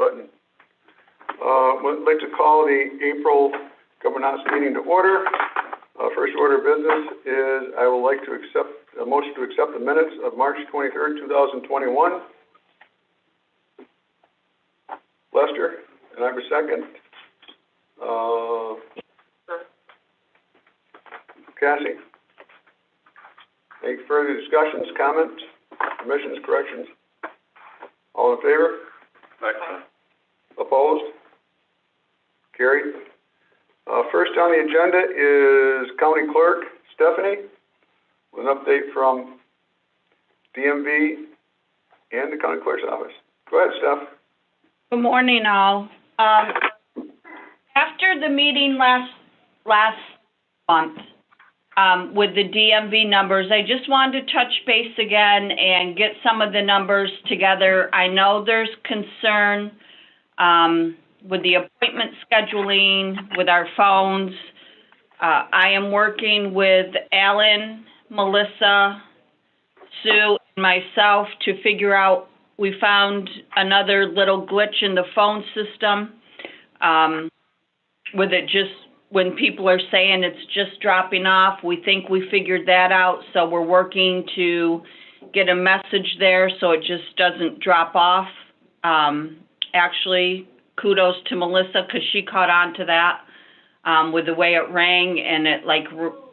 button. Would like to call the April governance meeting to order. First order of business is I would like to accept a motion to accept the minutes of March 23rd, 2021. Lester, and I have a second. Cassie? Any further discussions, comments, omissions, corrections? All in favor? Aye. Opposed? Carried. First on the agenda is County Clerk Stephanie with an update from DMV and the County Clerk's office. Go ahead, Steph. Good morning, all. After the meeting last month with the DMV numbers, I just wanted to touch base again and get some of the numbers together. I know there's concern with the appointment scheduling, with our phones. I am working with Alan, Melissa, Sue, and myself to figure out. We found another little glitch in the phone system with it just when people are saying it's just dropping off. We think we figured that out, so we're working to get a message there so it just doesn't drop off. Actually, kudos to Melissa because she caught on to that with the way it rang, and it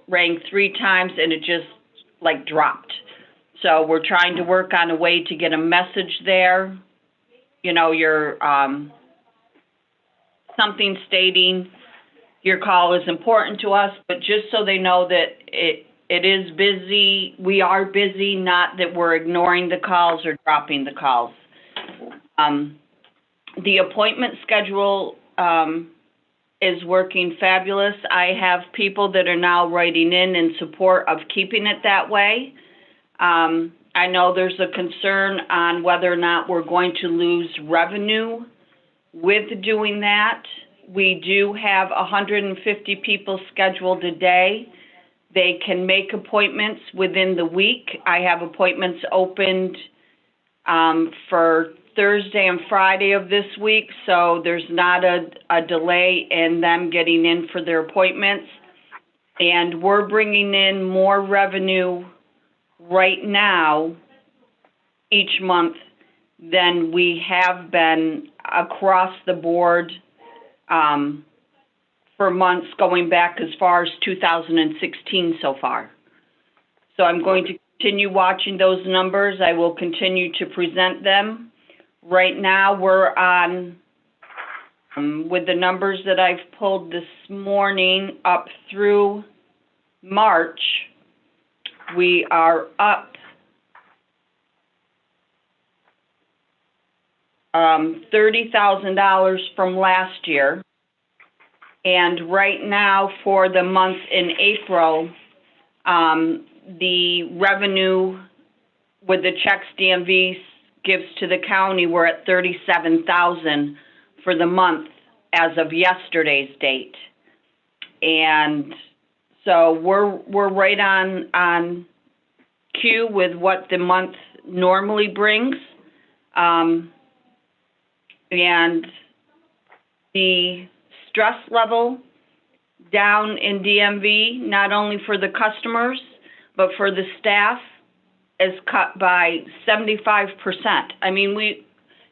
rang 3 times and it just dropped. So we're trying to work on a way to get a message there, your something stating your call is important to us, but just so they know that it is busy. We are busy, not that we're ignoring the calls or dropping the calls. The appointment schedule is working fabulous. I have people that are now writing in support of keeping it that way. I know there's a concern on whether or not we're going to lose revenue with doing that. We do have 150 people scheduled a day. They can make appointments within the week. I have appointments opened for Thursday and Friday of this week, so there's not a delay in them getting in for their appointments. And we're bringing in more revenue right now each month than we have been across the board for months going back as far as 2016 so far. So I'm going to continue watching those numbers. I will continue to present them. Right now we're on, with the numbers that I've pulled this morning up through March, we are up $30,000 from last year. And right now for the month in April, the revenue with the checks DMV gives to the county, we're at $37,000 for the month as of yesterday's date. And so we're right on cue with what the month normally brings. And the stress level down in DMV, not only for the customers, but for the staff, is cut by 75%. I mean,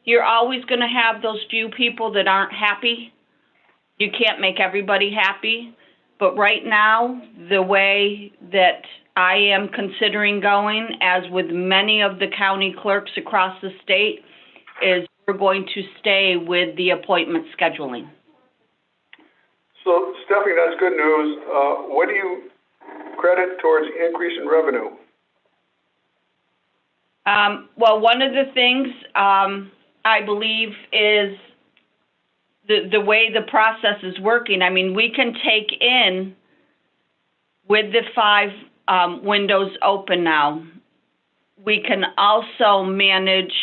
you're always going to have those few people that aren't happy. You can't make everybody happy. But right now, the way that I am considering going, as with many of the county clerks across the state, is we're going to stay with the appointment scheduling. So, Stephanie, that's good news. What do you credit towards the increase in revenue? Well, one of the things I believe is the way the process is working. I mean, we can take in, with the 5 windows open now, we can also manage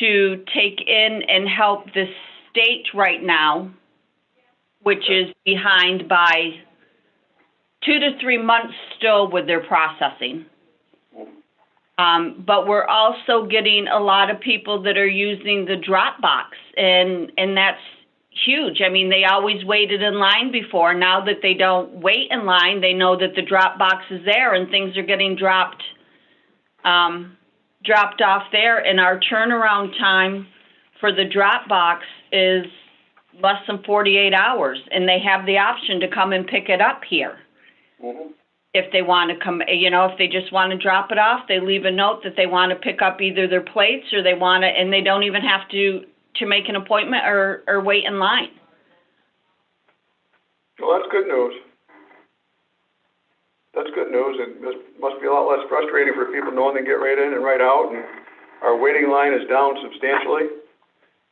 to take in and help the state right now, which is behind by 2 to 3 months still with their processing. But we're also getting a lot of people that are using the drop box, and that's huge. I mean, they always waited in line before. Now that they don't wait in line, they know that the drop box is there and things are getting dropped off there. And our turnaround time for the drop box is less than 48 hours, and they have the option to come and pick it up here. Mm-hmm. If they want to come, if they just want to drop it off, they leave a note that they want to pick up either their plates or they want to, and they don't even have to make an appointment or wait in line. Well, that's good news. That's good news. It must be a lot less frustrating for people knowing they get right in and right out, and our waiting line is down substantially.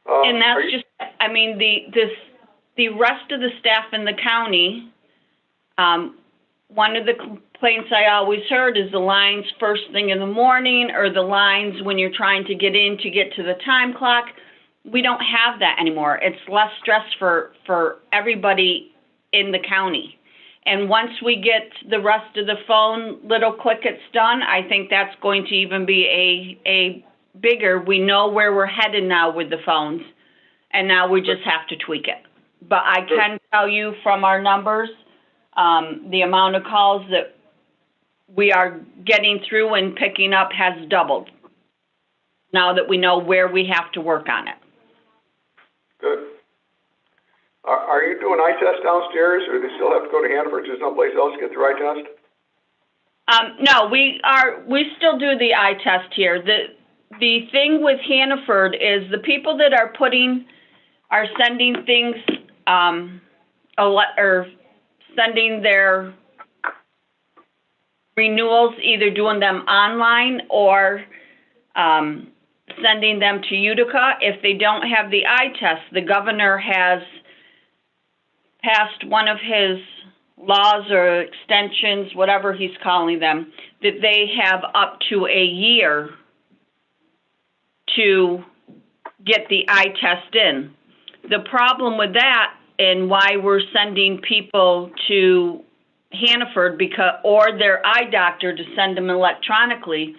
And that's just, I mean, the rest of the staff in the county, one of the complaints I always heard is the lines first thing in the morning or the lines when you're trying to get in to get to the time clock. We don't have that anymore. It's less stress for everybody in the county. And once we get the rest of the phone little click it's done, I think that's going to even be a bigger, we know where we're headed now with the phones, and now we just have to tweak it. But I can tell you from our numbers, the amount of calls that we are getting through and picking up has doubled now that we know where we have to work on it. Good. Are you doing eye test downstairs, or do they still have to go to Hannaford to someplace else to get their eye test? No, we still do the eye test here. The thing with Hannaford is the people that are sending things, or sending their renewals, either doing them online or sending them to Utica. If they don't have the eye test, the governor has passed one of his laws or extensions, whatever he's calling them, that they have up to a year to get the eye test in. The problem with that, and why we're sending people to Hannaford or their eye doctor to send them electronically,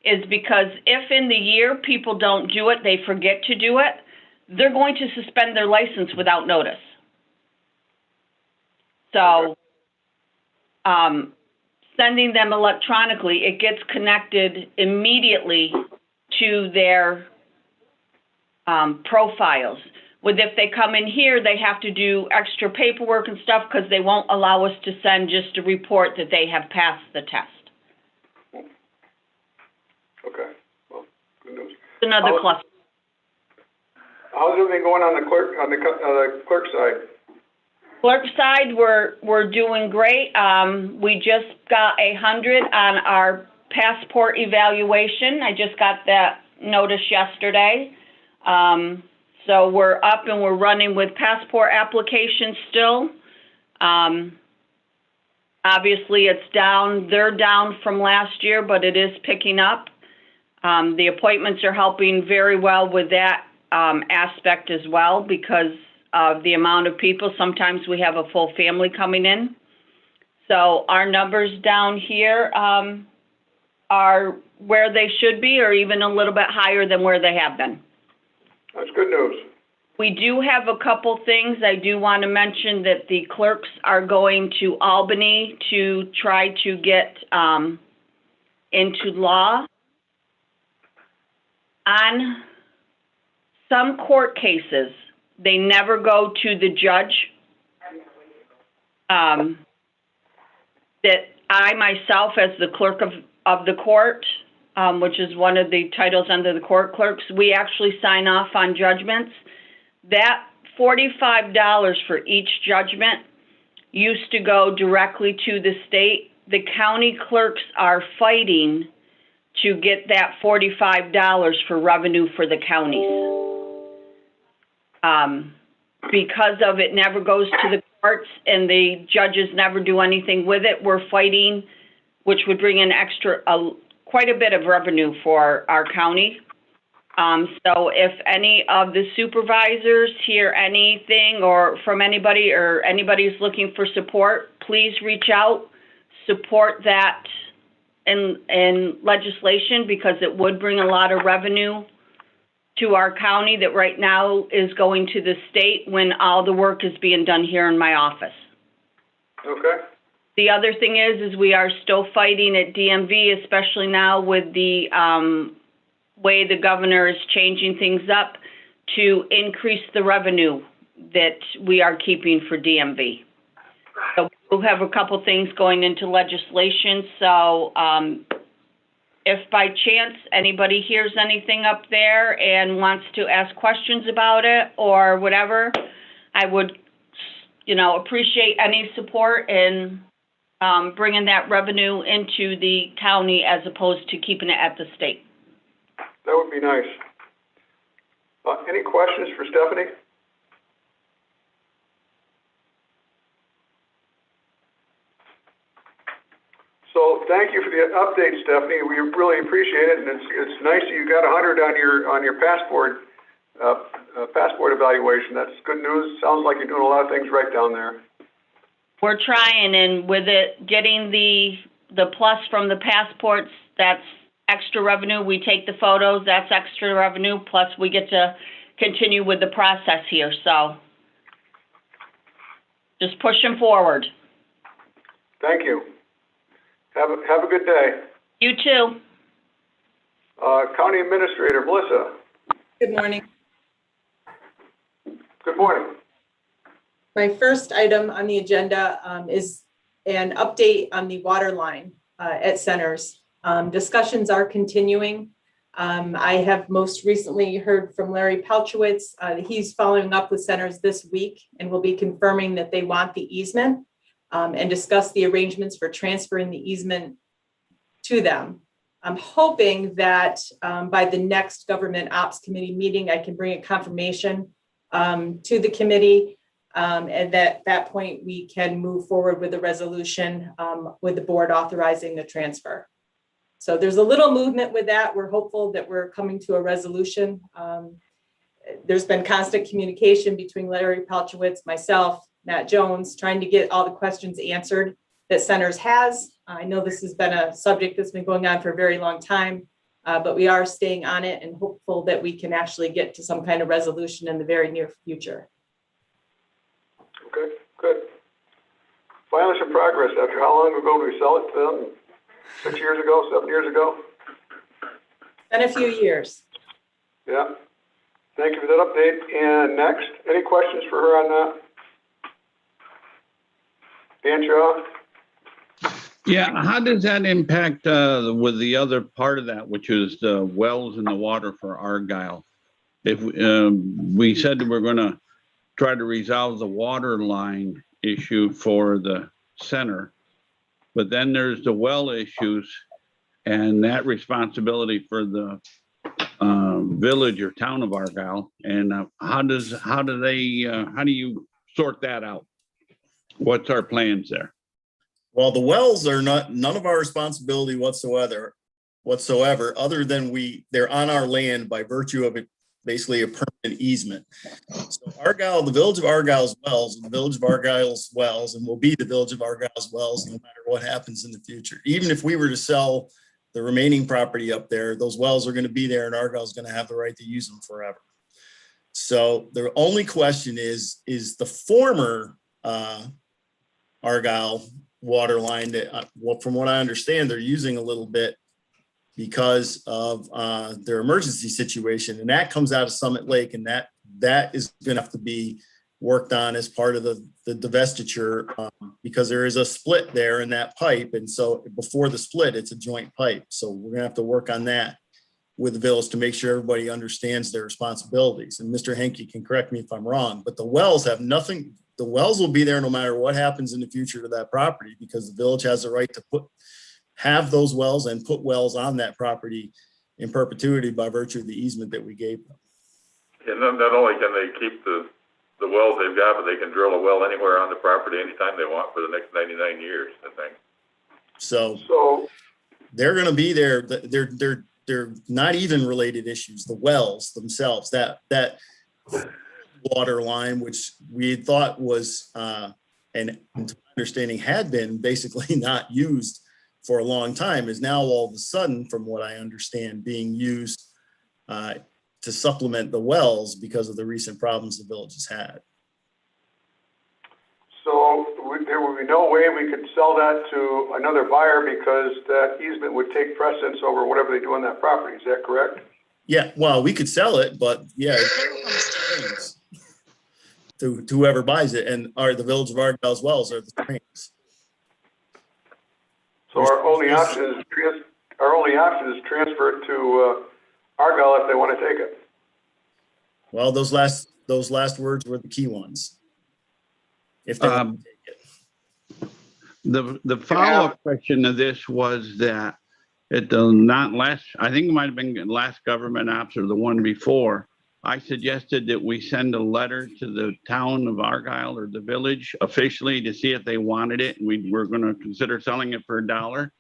is because if in the year people don't do it, they forget to do it, they're going to suspend their license without notice. So sending them electronically, it gets connected immediately to their profiles. If they come in here, they have to do extra paperwork and stuff because they won't allow us to send just a report that they have passed the test. Okay, well, good news. Another cluster. How's everything going on the clerk side? Clerk side, we're doing great. We just got 100 on our passport evaluation. I just got that notice yesterday. So we're up and we're running with passport applications still. Obviously, it's down. They're down from last year, but it is picking up. The appointments are helping very well with that aspect as well because of the amount of people. Sometimes we have a full family coming in. So our numbers down here are where they should be or even a little bit higher than where they have been. That's good news. We do have a couple things. I do want to mention that the clerks are going to Albany to try to get into law. On some court cases, they never go to the judge. That I myself, as the clerk of the court, which is one of the titles under the court clerks, we actually sign off on judgments. That $45 for each judgment used to go directly to the state. The county clerks are fighting to get that $45 for revenue for the counties. Because of it never goes to the courts and the judges never do anything with it, we're fighting, which would bring in quite a bit of revenue for our county. So if any of the supervisors hear anything or from anybody or anybody's looking for support, please reach out, support that in legislation because it would bring a lot of revenue to our county that right now is going to the state when all the work is being done here in my office. Okay. The other thing is we are still fighting at DMV, especially now with the way the governor is changing things up to increase the revenue that we are keeping for DMV. So we'll have a couple things going into legislation. So if by chance anybody hears anything up there and wants to ask questions about it or whatever, I would, appreciate any support in bringing that revenue into the county as opposed to keeping it at the state. That would be nice. Any questions for Stephanie? So thank you for the update, Stephanie. We really appreciate it, and it's nice that you got 100 on your passport evaluation. That's good news. Sounds like you're doing a lot of things right down there. We're trying, and with it getting the plus from the passports, that's extra revenue. We take the photos, that's extra revenue, plus we get to continue with the process here. So just pushing forward. Thank you. Have a good day. You too. County Administrator, Melissa. Good morning. Good morning. My first item on the agenda is an update on the water line at Centers. Discussions are continuing. I have most recently heard from Larry Palchowitz. He's following up with Centers this week and will be confirming that they want the easement and discuss the arrangements for transferring the easement to them. I'm hoping that by the next Government Ops Committee meeting, I can bring a confirmation to the committee. And at that point, we can move forward with a resolution with the board authorizing the transfer. So there's a little movement with that. We're hopeful that we're coming to a resolution. There's been constant communication between Larry Palchowitz, myself, Matt Jones, trying to get all the questions answered that Centers has. I know this has been a subject that's been going on for a very long time, but we are staying on it and hopeful that we can actually get to some kind of resolution in the very near future. Okay, good. Finally, some progress. After how long ago did we sell it to them? 6 years ago, 7 years ago? Been a few years. Yeah. Thank you for that update. And next, any questions for her on that? Dan Shaw? Yeah, how does that impact with the other part of that, which is the wells and the water for Argyle? If we said that we're going to try to resolve the water line issue for the center, but then there's the well issues and that responsibility for the village or town of Argyle. And how do you sort that out? What's our plans there? Well, the wells are none of our responsibility whatsoever, other than they're on our land by virtue of it, basically a permanent easement. So Argyle, the village of Argyle's wells, and the village of Argyle's wells, and will be the village of Argyle's wells no matter what happens in the future. Even if we were to sell the remaining property up there, those wells are going to be there and Argyle's going to have the right to use them forever. So the only question is the former Argyle water line that, from what I understand, they're using a little bit because of their emergency situation, and that comes out of Summit Lake, and that is going to have to be worked on as part of the divestiture because there is a split there in that pipe, and so before the split, it's a joint pipe. So we're going to have to work on that with the village to make sure everybody understands their responsibilities. And Mr. Henke can correct me if I'm wrong, but the wells have nothing. The wells will be there no matter what happens in the future to that property because the village has the right to have those wells and put wells on that property in perpetuity by virtue of the easement that we gave them. And not only can they keep the wells they've got, but they can drill a well anywhere on the property anytime they want for the next 99 years, I think. So they're going to be there. They're not even related issues. The wells themselves, that water line, which we had thought was, and to my understanding had been basically not used for a long time is now all of a sudden, from what I understand, being used to supplement the wells because of the recent problems the village has had. So there would be no way we could sell that to another buyer because that easement would take precedence over whatever they do on that property. Is that correct? Yeah, well, we could sell it, but yeah, to whoever buys it, and the Village of Argyle's wells are the streams. So our only option is transfer it to Argyle if they want to take it. Well, those last words were the key ones. If they want to take it. The follow-up question to this was that at the I think it might have been the last government ops or the one before, I suggested that we send a letter to the town of Argyle or the village officially to see if they wanted it. And we were going to consider selling it for $1.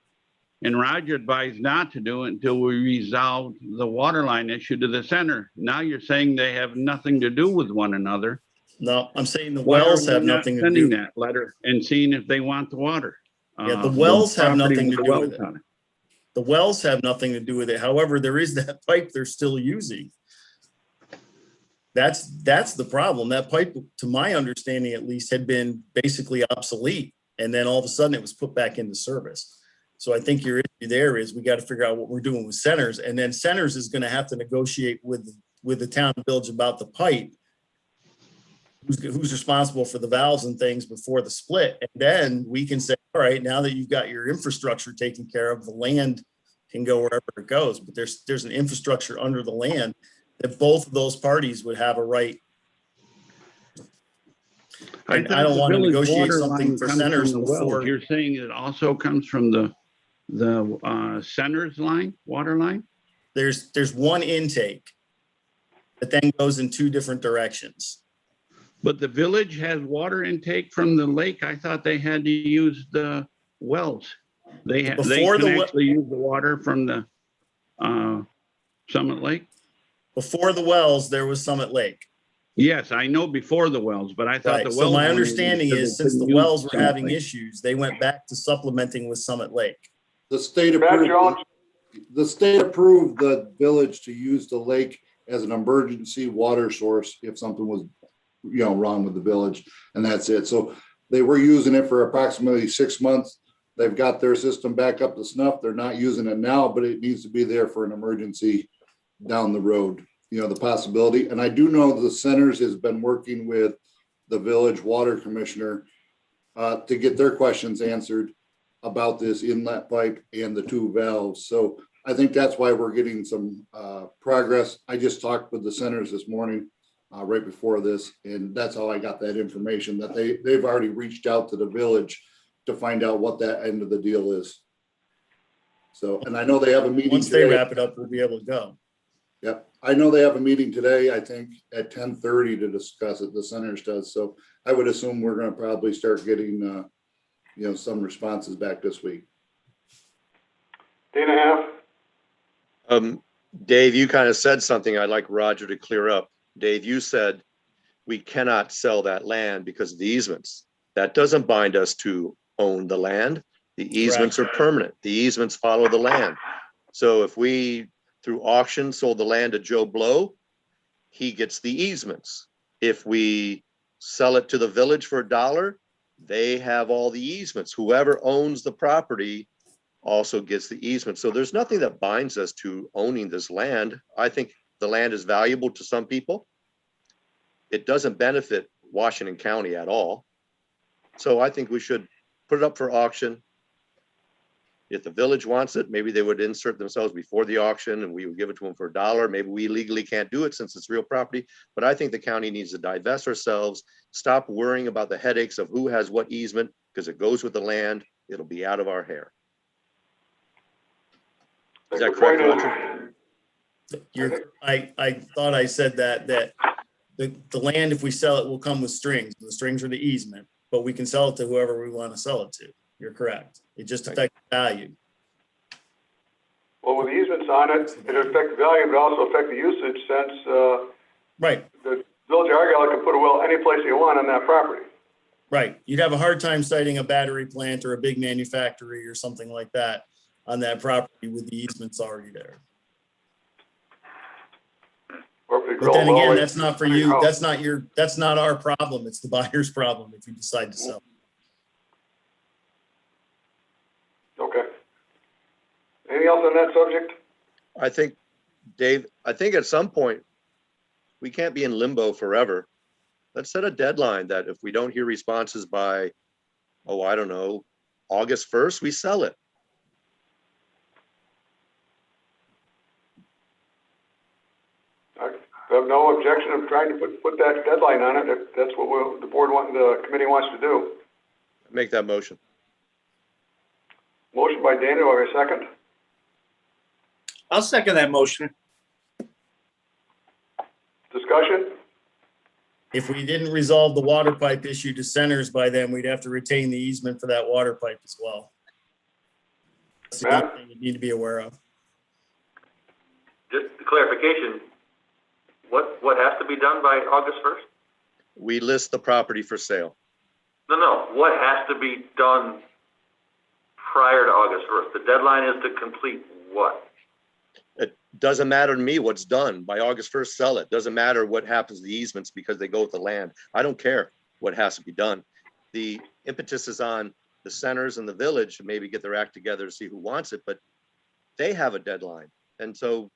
And Roger advised not to do it until we resolved the water line issue to the center. Now you're saying they have nothing to do with one another. No, I'm saying the Why are wells we have not nothing to sending do. that letter and seeing if they want the water? Yeah, the wells have property nothing to with do the with wells it. on it. The wells have nothing to do with it. However, there is that pipe they're still using. That's the problem. That pipe, to my understanding at least, had been basically obsolete. And then all of a sudden it was put back into service. So I think your issue there is we got to figure out what we're doing with Centers. And then Centers is going to have to negotiate with the town and village about the pipe. Who's responsible for the valves and things before the split. And then we can say, all right, now that you've got your infrastructure taken care of, the land can go wherever it goes. But there's an infrastructure under the land that both of those parties would have a right. I don't want to negotiate something for Centers before. You're saying it also comes from the Centers line, water line? There's one intake that then goes in two different directions. But the village has water intake from the lake. I thought they had to use the wells. They can actually use the water from the Summit Lake? Before the wells, there was Summit Lake. Yes, I know before the wells, but I thought Right. the So wells. my only understanding used is because since they the couldn't wells use were Summit having Lake. issues, they went back to supplementing with Summit Lake. The state Brad approved, Jones, the village to use the lake as an emergency water source if something was, wrong with the village, and that's it. So they were using it for approximately 6 months. They've got their system back up to snuff. They're not using it now, but it needs to be there for an emergency down the road, the possibility. And I do know the Centers has been working with the village water commissioner to get their questions answered about this inlet pipe and the two valves. So I think that's why we're getting some progress. I just talked with the Centers this morning, right before this, and that's how I got that information, that they've already reached out to the village to find out what that end of the deal is. So, and I know they have a meeting Once they today. wrap it up, we'll be able to go. Yep, I know they have a meeting today, I think at 10:30 to discuss it, the Centers does. So I would assume we're gonna probably start getting, some responses back this week. day and a half. Dave, you kind of said something I'd like Roger to clear up. Dave, you said we cannot sell that land because of the easements. That doesn't bind us to own the land. The easements are permanent. The easements follow the land. So if we, through auction, sold the land to Joe Blow, he gets the easements. If we sell it to the village for $1, they have all the easements. Whoever owns the property also gets the easement. So there's nothing that binds us to owning this land. I think the land is valuable to some people. It doesn't benefit Washington County at all. So I think we should put it up for auction. If the village wants it, maybe they would insert themselves before the auction and we would give it to them for $1. Maybe we legally can't do it since it's real property, but I think the county needs to divest ourselves, stop worrying about the headaches of who has what easement, because it goes with the land. It'll be out of our hair. Is that correct, Roger? I thought I said that the land, if we sell it, will come with strings. The strings are the easement, but we can sell it to whoever we want to sell it to. You're correct. It just affects value. Well, with easements on it, it'll affect the value, but also affect the usage since Right. the village of Argyle can put a well any place you want on that property. Right. You'd have a hard time siting a battery plant or a big manufactory or something like that on that property with the easements already there. Or if they But drill a then well, again, like- that's not for you. That's not our problem. It's the buyer's problem if you decide to sell. Okay. Anything else on that subject? I think, Dave, I think at some point, we can't be in limbo forever. Let's set a deadline that if we don't hear responses by, oh, I don't know, August 1st, we sell it. I have no objection of trying to put that deadline on it, if that's what the committee wants to do. Make that motion. Motion by Dana, do I have a second? I'll second that motion. Discussion? If we didn't resolve the water pipe issue to Centers by then, we'd have to retain the easement for that water pipe as well. That's the other thing you need to be aware of. Just clarification, what has to be done by August 1st? We list the property for sale. No, what has to be done prior to August 1st? The deadline is to complete what? It doesn't matter to me what's done. By August 1st, sell it. Doesn't matter what happens to the easements because they go with the land. I don't care what has to be done. The impetus is on the Centers and the village to maybe get their act together to see who wants it, but they have a deadline. And so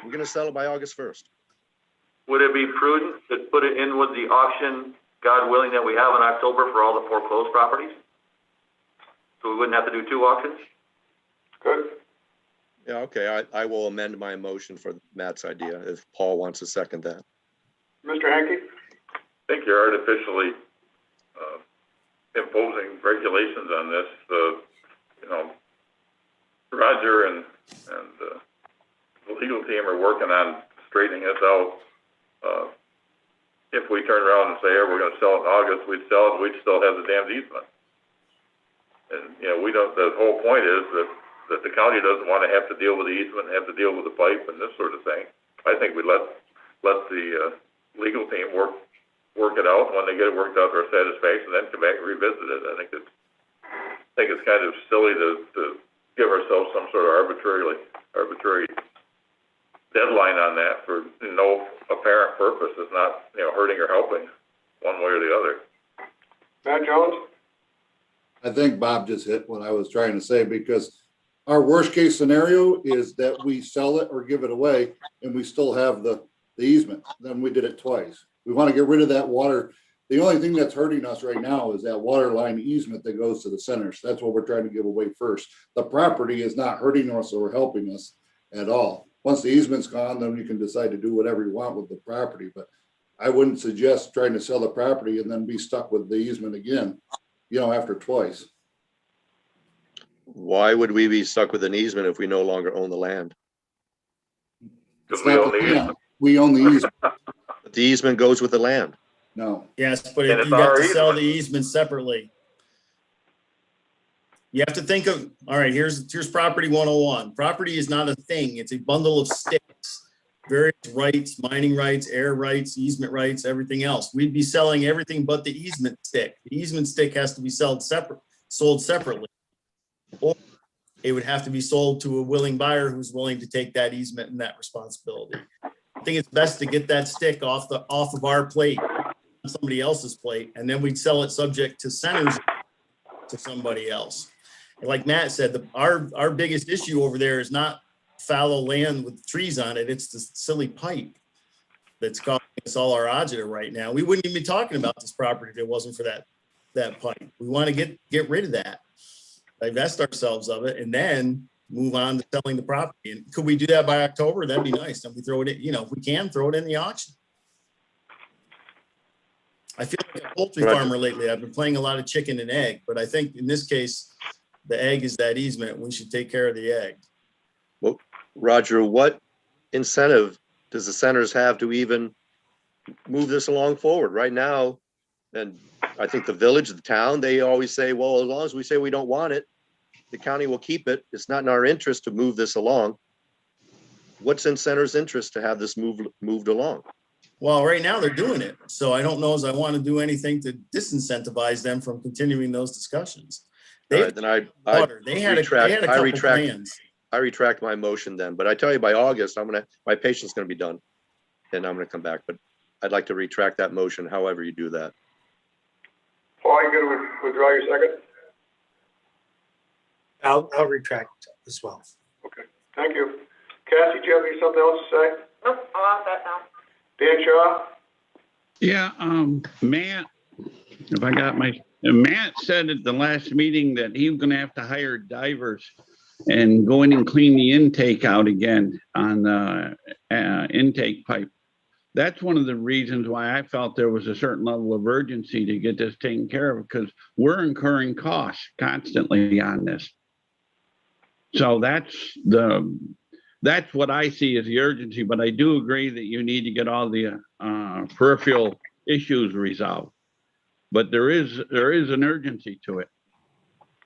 we're gonna sell it by August 1st. Would it be prudent to put it in with the auction, God willing, that we have in October for all the foreclosed properties? So we wouldn't have to do 2 auctions? Good. Yeah, okay, I will amend my motion for Matt's idea if Paul wants to second that. Mr. Hanky? I think you're artificially imposing regulations on this. Roger and the legal team are working on straightening this out. If we turn around and say, "Hey, we're going to sell it in August," we'd sell it, we'd still have the damn easement. And, we don't, the whole point is that the county doesn't want to have to deal with the easement and have to deal with the pipe and this sort of thing. I think we let the legal team work it out. When they get it worked out to our satisfaction, then come back and revisit it. I think it's kind of silly to give ourselves some sort of arbitrary deadline on that for no apparent purpose. It's not, hurting or helping one way or the other. Matt Jones? I think Bob just hit what I was trying to say, because our worst case scenario is that we sell it or give it away and we still have the easement. Then we did it twice. We want to get rid of that water. The only thing that's hurting us right now is that water line easement that goes to the Centers. That's what we're trying to give away first. The property is not hurting us or helping us at all. Once the easement's gone, then you can decide to do whatever you want with the property. But I wouldn't suggest trying to sell the property and then be stuck with the easement again, after twice. Why would we be stuck with an easement if we no longer own the land? Because It's we not own the the land. easement. We own the easement. The easement goes with the land. No. Yes, but And if it's you have our to sell easement. the easement separately. You have to think of, all right, here's property 101. Property is not a thing. It's a bundle of sticks. Various rights, mining rights, air rights, easement rights, everything else. We'd be selling everything but the easement stick. The easement stick has to be sold separately. Or it would have to be sold to a willing buyer who's willing to take that easement and that responsibility. I think it's best to get that stick off of our plate, somebody else's plate, and then we'd sell it subject to Centers to somebody else. And like Matt said, our biggest issue over there is not fallow land with trees on it. It's the silly pipe that's causing us all our agita right now. We wouldn't even be talking about this property if it wasn't for that pipe. We want to get rid of that, divest ourselves of it, and then move on to selling the property. And could we do that by October? That'd be nice. Then we throw it in, if we can, throw it in the auction. I feel like a poultry Roger. farmer lately. I've been playing a lot of chicken and egg, but I think in this case, the egg is that easement. We should take care of the egg. Roger, what incentive does the Centers have to even move this along forward right now? And I think the village, the town, they always say, well, as long as we say we don't want it, the county will keep it. It's not in our interest to move this along. What's in Center's interest to have this moved along? Well, right now they're doing it. So I don't know as I want to do anything to disincentivize them from continuing those discussions. All They right, then I they had a couple plans. I retract my motion then, but I tell you by August, my patient's gonna be done. And I'm gonna come back, but I'd like to retract that motion, however you do that. Paul, you gonna withdraw your second? I'll retract as well. Okay, thank you. Cassie, do you have something else to say? Nope, I'm all set now. Dan Shaw? Yeah, Matt, if I got Matt said at the last meeting that he was gonna have to hire divers and go in and clean the intake out again on the intake pipe. That's one of the reasons why I felt there was a certain level of urgency to get this taken care of, because we're incurring costs constantly on this. So that's what I see as the urgency, but I do agree that you need to get all the peripheral issues resolved. But there is an urgency to it.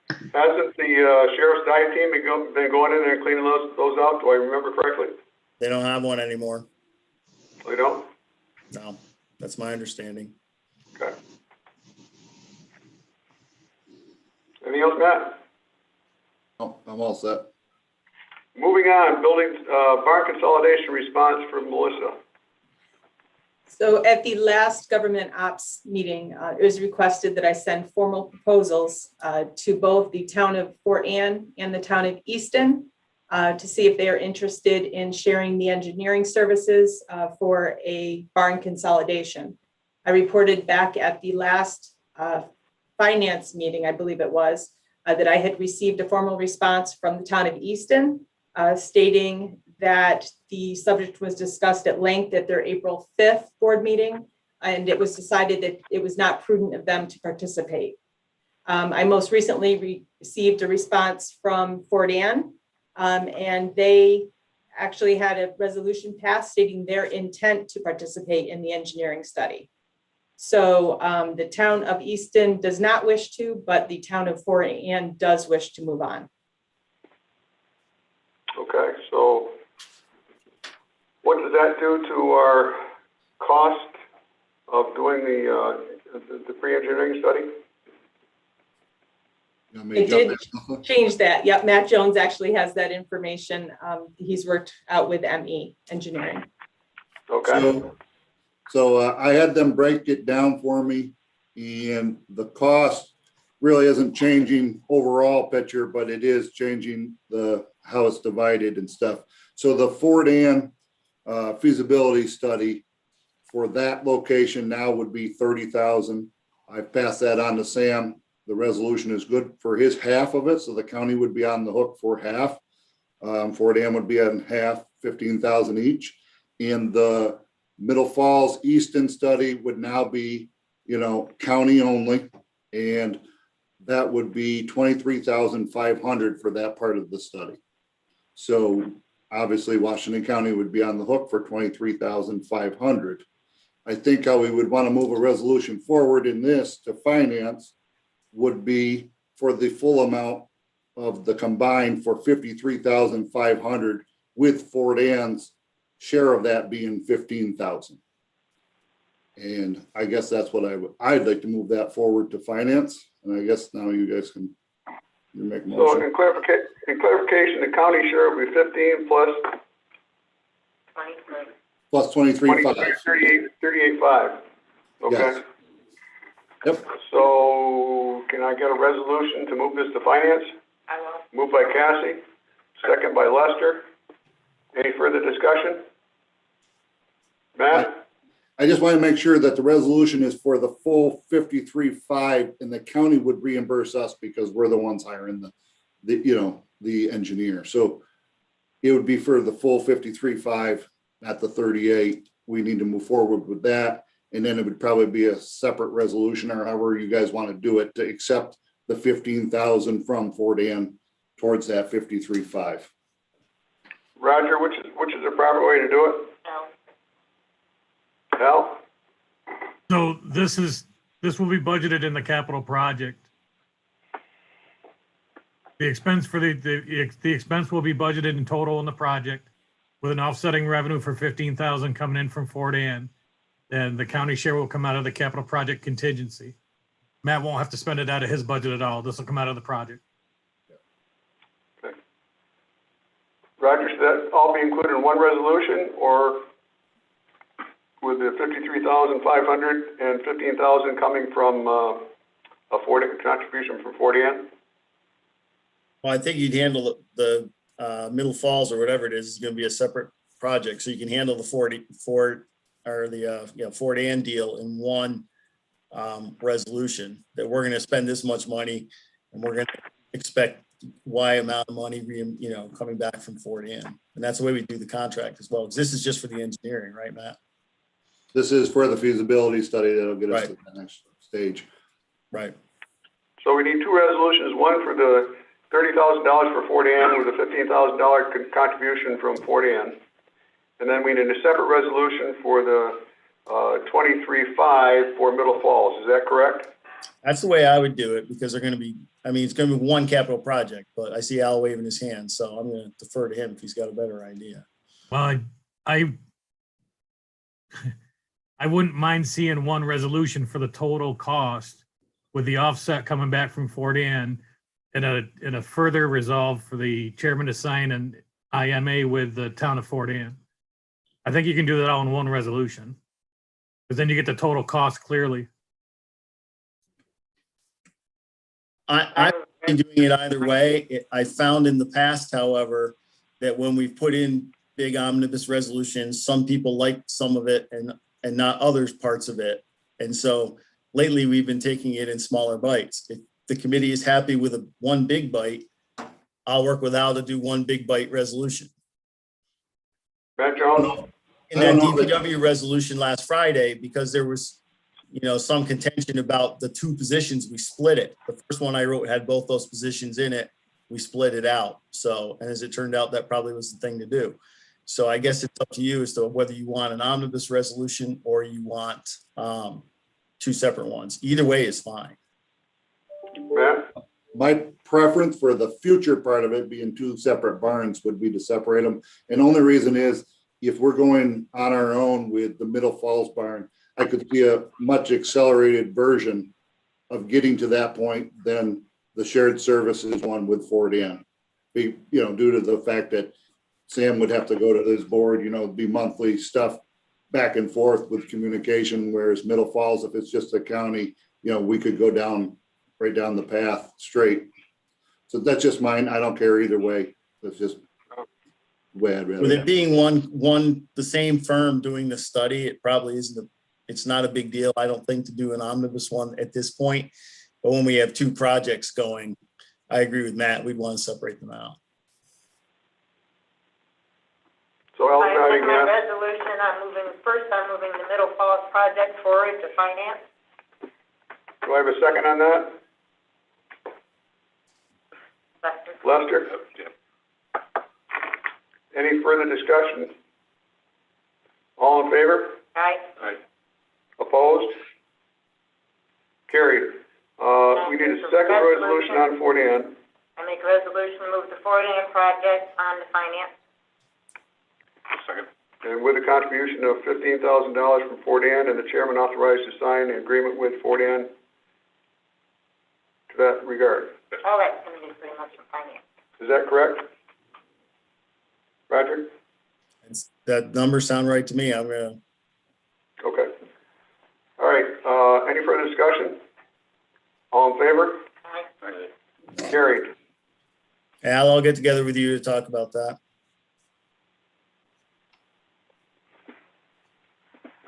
Hasn't the sheriff's dive team been going in there and cleaning those out? Do I remember correctly? They don't have one anymore. They don't? No, that's my understanding. Okay. Anything else, Matt? No, I'm all set. Moving on, building, barn consolidation response from Melissa. So at the last government ops meeting, it was requested that I send formal proposals to both the town of Fort Anne and the town of Easton to see if they are interested in sharing the engineering services for a barn consolidation. I reported back at the last finance meeting, I believe it was, that I had received a formal response from the town of Easton stating that the subject was discussed at length at their April 5th board meeting, and it was decided that it was not prudent of them to participate. I most recently received a response from Fort Anne, and they actually had a resolution passed stating their intent to participate in the engineering study. So the town of Easton does not wish to, but the town of Fort Anne does wish to move on. Okay, so what does that do to our cost of doing the pre-engineering study? You want me to It jump did in? change that. Yep, Matt Jones actually has that information. He's worked out with ME Engineering. Okay, So I had them break it down for me, and the cost really isn't changing overall picture, but it is changing how it's divided and stuff. So the Fort Anne feasibility study for that location now would be 30,000. I've passed that on to Sam. The resolution is good for his half of it, so the county would be on the hook for half. Fort Anne would be on half, 15,000 each. And the Middle Falls Easton study would now be, county only, and that would be 23,500 for that part of the study. So obviously Washington County would be on the hook for 23,500. I think how we would want to move a resolution forward in this to finance would be for the full amount of the combined for 53,500, with Fort Anne's share of that being 15,000. And I guess that's what I'd like to move that forward to finance. And I guess now you guys can make a so motion. in clarification, the county share will be 15 plus 23. Plus 23.5. 38.5. Okay. Yes. Yep. So can I get a resolution to move this to finance? I will. Moved by Cassie, second by Lester. Any further discussion? Matt? I just want to make sure that the resolution is for the full 53.5, and the county would reimburse us because we're the ones hiring the engineer. So it would be for the full 53.5, not the 38. We need to move forward with that. And then it would probably be a separate resolution, or however you guys want to do it, to accept the 15,000 from Fort Anne towards that 53.5. Roger, which is the proper way to do it? No. Al? So this will be budgeted in the capital project. The expense for the expense will be budgeted in total in the project, with an offsetting revenue for 15,000 coming in from Fort Anne. and the county share will come out of the capital project contingency. Matt won't have to spend it out of his budget at all. This will come out of the project. Roger, should that all be included in one resolution, or with the 53,500 and 15,000 coming from, a contribution from Fort Ann? Well, I think you'd handle the Middle Falls or whatever it is going to be a separate project. So you can handle the Fort Ann deal in one resolution, that we're going to spend this much money and we're going to expect Y amount of money, coming back from Fort Ann. And that's the way we do the contract as well. Because this is just for the engineering, right, Matt? This is for the feasibility study that'll get us to the next stage. Right. So we need two resolutions, one for the $30,000 for Fort Ann with a $15,000 contribution from Fort Ann. And then we need a separate resolution for the 23.5 for Middle Falls. Is that correct? That's the way I would do it, because they're going to be, it's going to be one capital project, but I see Al waving his hand, so I'm going to defer to him if he's got a better idea. Well, I wouldn't mind seeing one resolution for the total cost with the offset coming back from Fort Ann and a further resolve for the chairman to sign an IMA with the town of Fort Ann. I think you can do that all in one resolution, because then you get the total cost clearly. I'm doing it either way. I found in the past, however, that when we put in big omnibus resolutions, some people like some of it and not others parts of it. And so lately we've been taking it in smaller bites. If the committee is happy with one big bite, I'll work with Al to do one big bite resolution. Matt Jones? In that DPW resolution last Friday, because there was, some contention about the two positions, we split it. The first one I wrote had both those positions in it. We split it out. So, and as it turned out, that probably was the thing to do. So I guess it's up to you as to whether you want an omnibus resolution or you want two separate ones. Either way is fine. Matt? My preference for the future part of it being two separate barns would be to separate them. And the only reason is, if we're going on our own with the Middle Falls barn, I could see a much accelerated version of getting to that point than the shared services one with Fort Ann. Due to the fact that Sam would have to go to this board, be monthly stuff back and forth with communication, whereas Middle Falls, if it's just a county, we could go right down the path straight. So that's just mine. I don't care either way. That's just the way I'd rather. With it being one, the same firm doing the study, it probably isn't it's not a big deal, I don't think, to do an omnibus one at this point. But when we have two projects going, I agree with Matt, we'd want to separate them out. So Al, I starting put my again. resolution, I'm moving the Middle Falls project forward to finance. Do I have a second on that? Lester? Any further discussion? All in favor? Aye. Opposed? Carried. We need a second resolution on Fort Ann. I make a resolution to move the Fort Ann project on to finance. Second. And with a contribution of $15,000 from Fort Ann, and the chairman authorized to sign the agreement with Fort Ann to that regard. All that's going to be pretty much in finance. Is that correct? Roger? That number sound right to me. I'm gonna. Okay. All right, any further discussion? All in favor? Aye. Carried. Al, I'll get together with you to talk about that.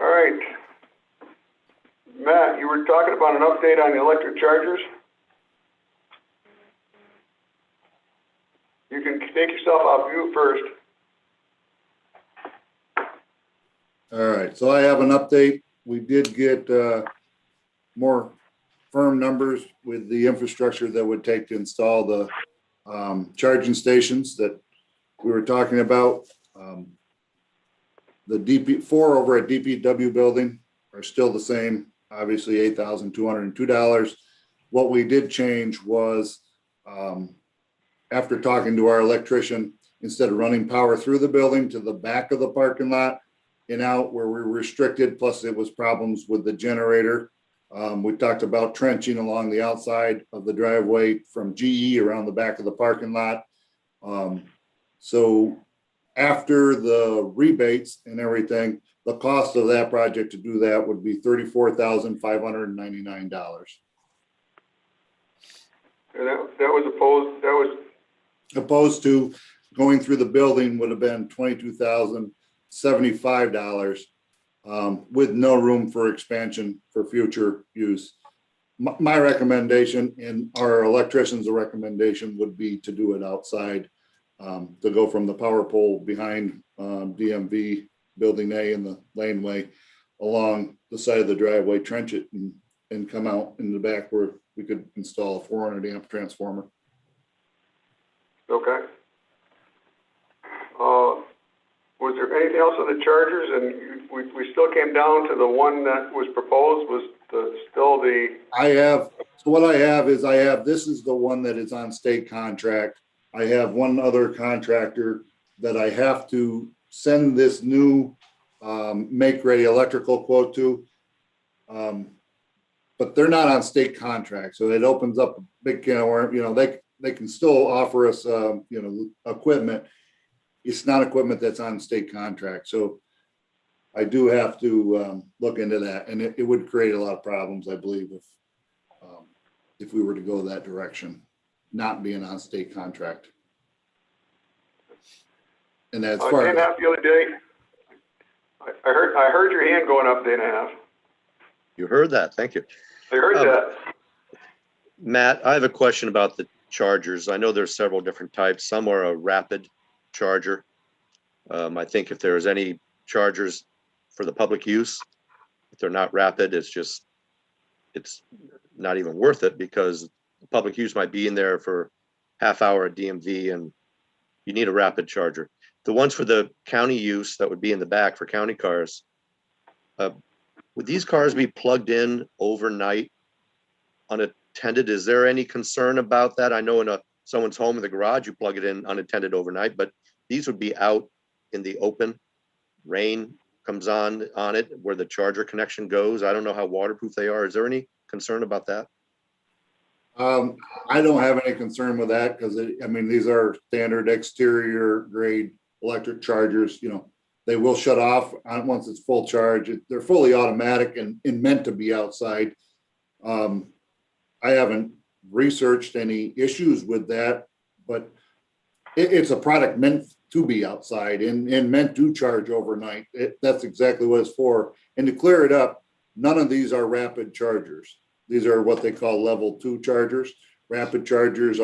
All right. Matt, you were talking about an update on the electric chargers. You can take yourself off mute first. All right, so I have an update. We did get more firm numbers with the infrastructure that would take to install the charging stations that we were talking about. The DP4 over at DPW building are still the same, obviously $8,202. What we did change was, after talking to our electrician, instead of running power through the building to the back of the parking lot, and out where we were restricted, plus it was problems with the generator. We talked about trenching along the outside of the driveway from GE around the back of the parking lot. So after the rebates and everything, the cost of that project to do that would be $34,599. And that was Opposed to going through the building would have been $22,075 with no room for expansion for future use. My recommendation and our electrician's recommendation would be to do it outside, to go from the power pole behind DMV Building A in the laneway along the side of the driveway, trench it and come out in the back where we could install a 400 amp transformer. okay. Was there anything else on the chargers? And we still came down to the one that was proposed was still the. So what I have is this is the one that is on state contract. I have one other contractor that I have to send this new make ready electrical quote to. But they're not on state contract. So it opens up a big can of worms. You know, they can still offer us, equipment. It's not equipment that's on state contract. So I do have to look into that, and it would create a lot of problems, I believe, if we were to go that direction, not being on state contract. And as far Day and a half the other day, I heard your hand going up, day and a half. You heard that. Thank you. I heard that. Matt, I have a question about the chargers. I know there's several different types. Some are a rapid charger. I think if there's any chargers for the public use, if they're not rapid, it's not even worth it, because the public use might be in there for half hour at DMV and you need a rapid charger. The ones for the county use that would be in the back for county cars, would these cars be plugged in overnight unattended? Is there any concern about that? I know in someone's home in the garage, you plug it in unattended overnight, but these would be out in the open. Rain comes on it where the charger connection goes. I don't know how waterproof they are. Is there any concern about that? I don't have any concern with that because these are standard exterior grade electric chargers. You know, they will shut off once it's full charge. They're fully automatic and meant to be outside. I haven't researched any issues with that, but it's a product meant to be outside and meant to charge overnight. That's exactly what it's for. And to clear it up, none of these are rapid chargers. These are what they call level 2 chargers. Rapid chargers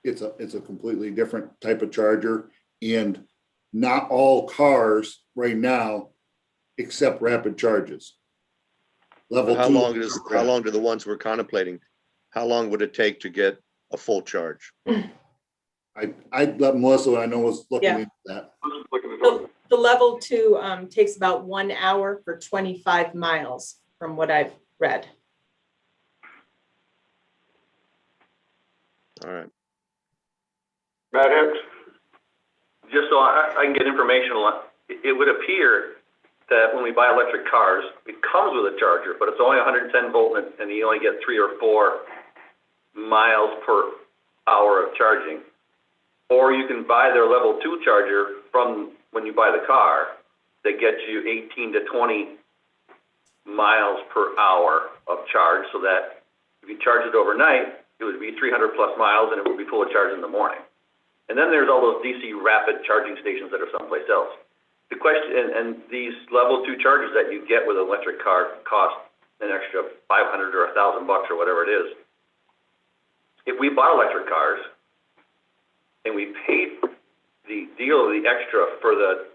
it's a completely different type of charger, and not all cars right now accept rapid charges. Level 2. How long do the ones we're contemplating, how long would it take to get a full charge? I'd let Melissa, I know, was looking into that. The level 2 takes about 1 hour for 25 miles from what I've read. All right. Matt Hicks? Just so I can get information on it, it would appear that when we buy electric cars, it comes with a charger, but it's only 110 volt and you only get 3 or 4 miles per hour of charging. Or you can buy their level 2 charger from when you buy the car that gets you 18 to 20 miles per hour of charge, so that if you charge it overnight, it would be 300 plus miles and it would be full of charge in the morning. And then there's all those DC rapid charging stations that are someplace else. The question, and these level 2 chargers that you get with an electric car cost an extra $500 or $1,000 or whatever it is. If we bought electric cars and we paid the deal of the extra for the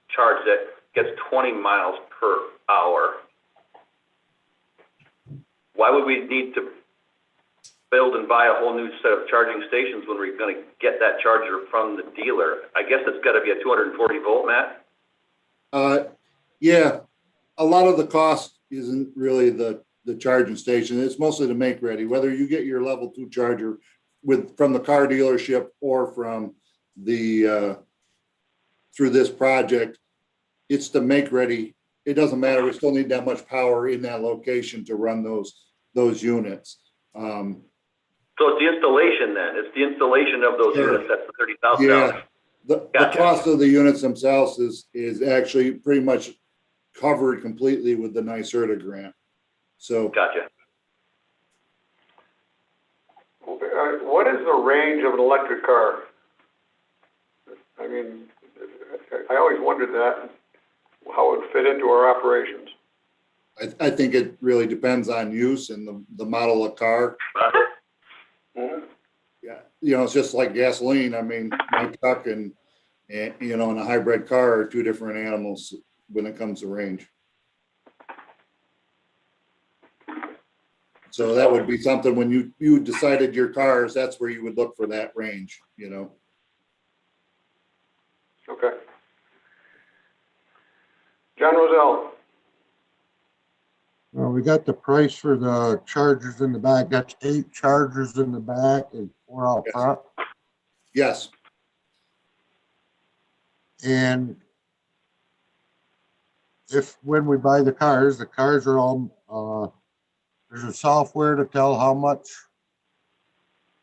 charge that gets 20 miles per hour, why would we need to build and buy a whole new set of charging stations when we're going to get that charger from the dealer? I guess it's got to be a 240 volt, Matt? Yeah, a lot of the cost isn't really the charging station. It's mostly the make ready, whether you get your level 2 charger from the car dealership or from the through this project. it's the make ready. It doesn't matter. We still need that much power in that location to run those units. So it's the installation then, it's the installation of those Sure. units, that's the $30,000. Yeah, the Gotcha. cost of the units themselves is actually pretty much covered completely with the NYSERDA grant. So Gotcha. What is the range of an electric car? I mean, I always wondered that, how it would fit into our operations. I think it really depends on use and the model of car. Mhm. Yeah, you know, it's just like gasoline. I mean, my truck and you know, and a hybrid car are two different animals when it comes to range. So that would be something when you decided your cars, that's where you would look for that range, you know. Okay. John Rozell. Well, we got the price for the chargers in the back. That's 8 chargers in the back and 4 out Yes. front. Yes, And when we buy the cars are all, there's a software to tell how much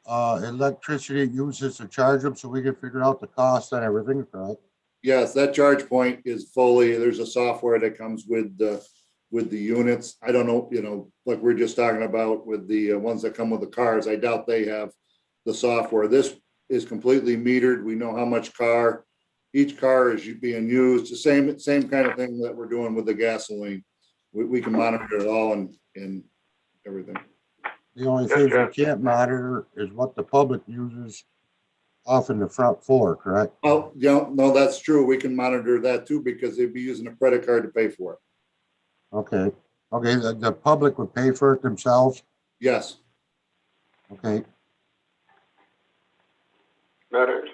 electricity it uses to charge them, so we can figure out the cost and everything, correct? yes, that charge point is fully, there's a software that comes with the units. I don't know, you know, like we're just talking about with the ones that come with the cars, I doubt they have the software. This is completely metered. We know how much each car is being used, the same kind of thing that we're doing with the gasoline. We can monitor it all and everything. The only Yes, thing we Jeff. can't monitor is what the public uses off in the front floor, correct? Oh, yeah, no, that's true. We can monitor that too, because they'd be using a credit card to pay for it. Okay, the public would pay for it themselves, Yes, okay? Matters.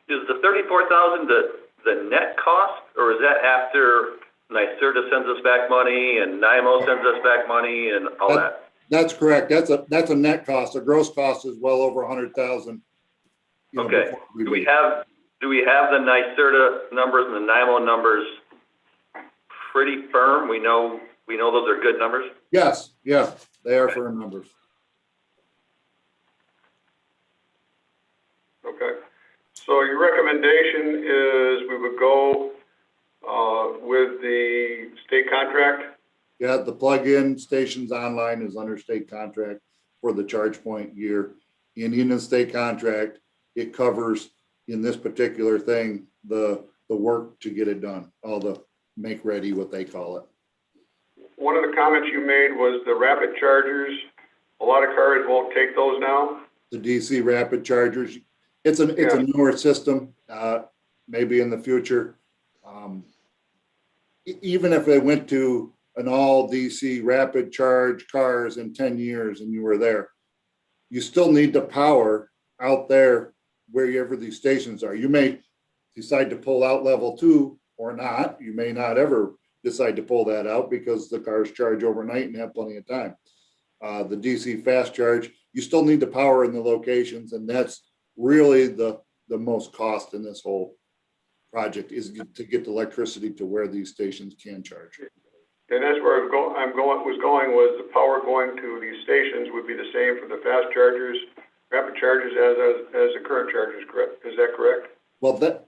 Is the 34,000 the net cost, or is that after NYSERDA sends us back money and NIMO sends us back money and all that? that's correct. That's a net cost. The gross cost is well over 100,000. Okay. Do we have the NYSERDA numbers and the NIMO numbers pretty firm? We know those are good numbers? Yes, yeah, they are firm numbers. Okay. So your recommendation is we would go with the state contract? Yeah, the plug-in stations online is under state contract for the charge point year. In the state contract, it covers in this particular thing, the work to get it done, all the make ready, what they call it. One of the comments you made was the rapid chargers. A lot of cars won't take those now. The DC rapid chargers, it's a newer system, maybe in the future. Even if they went to an all DC rapid charge cars in 10 years and you were there, you still need the power out there wherever these stations are. You may decide to pull out level 2 or not. You may not ever decide to pull that out because the cars charge overnight and have plenty of time. The DC fast charge, you still need the power in the locations, and that's really the most cost in this whole project, is to get the electricity to where these stations can charge. And that's where was the power going to these stations would be the same for the fast chargers, rapid chargers as the current chargers, correct? Is that correct? Well, that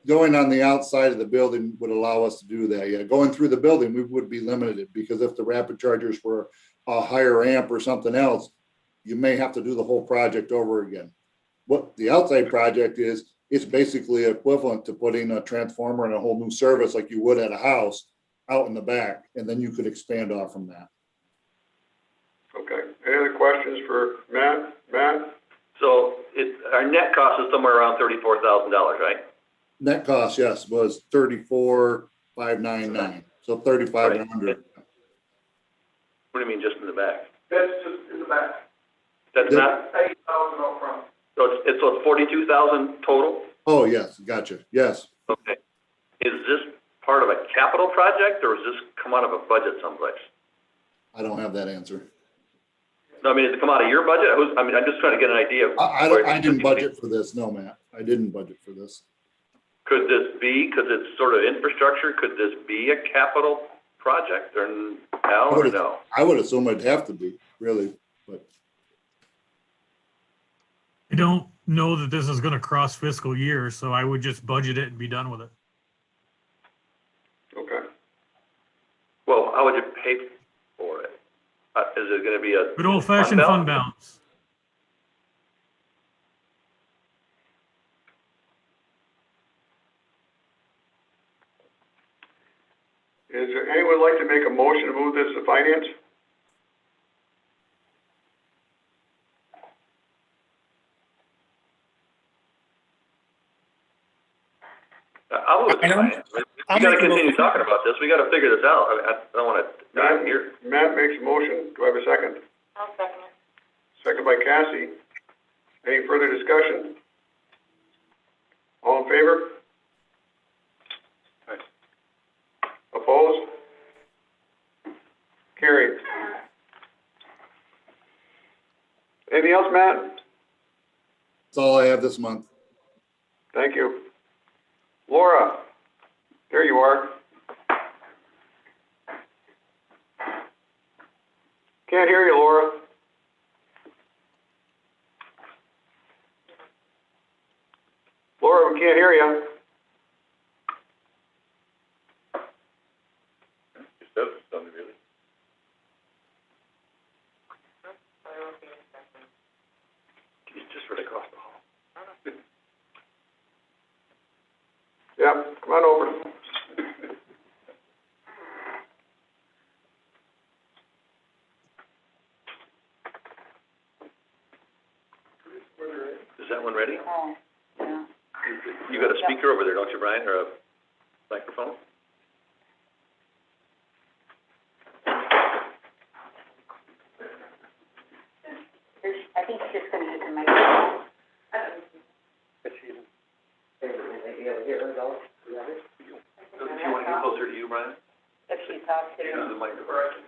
going on the outside of the building would allow us to do that. Yeah, going through the building, we would be limited, because if the rapid chargers were a higher amp or something else, you may have to do the whole project over again. What the outside project is, it's basically equivalent to putting a transformer and a whole new service like you would at a house out in the back, and then you could expand off from that. Okay. Any other questions for Matt? Matt? So our net cost is somewhere around $34,000, right? Net cost, yes, was 34,599, so 3,500. What do you mean, just in the back? That's just in the back. That's not, 8,000 up front. so it's 42,000 total? Oh, yes, gotcha, yes. Okay. Is this part of a capital project, or does this come out of a budget someplace? I don't have that answer. No, I mean, does it come out of your budget? I'm just trying to get an idea of. I didn't budget for this, no, Matt. I didn't budget for this. Could this be, because it's sort of infrastructure, could this be a capital project or no? I would assume it'd have to be, really, but I don't know that this is gonna cross fiscal year, so I would just budget it and be done with it. Okay. Well, how would you pay for it? Is it gonna be a? Good old fashioned fund balance. Is there anyone like to make a motion to move this to finance? I'll move it to finance. We gotta continue talking about this. We gotta figure this out. I mean, I don't wanna die here. Matt makes a motion. Do I have a second? I'll second it. Second by Cassie. Any further discussion? All in favor? Aye. Opposed? Carried. Anything else, Matt? that's all I have this month. Thank you. Laura, there you are. Can't hear you, Laura. Laura, we can't hear you. She says it's done, really. She's just right across the hall. Yeah, come on over. Is that one ready? Oh, yeah. You got a speaker over there, don't you, Brian, or a microphone? I think she's just gonna use the microphone. Do you wanna get closer to you, Brian? If she talks to Use you. the microphone.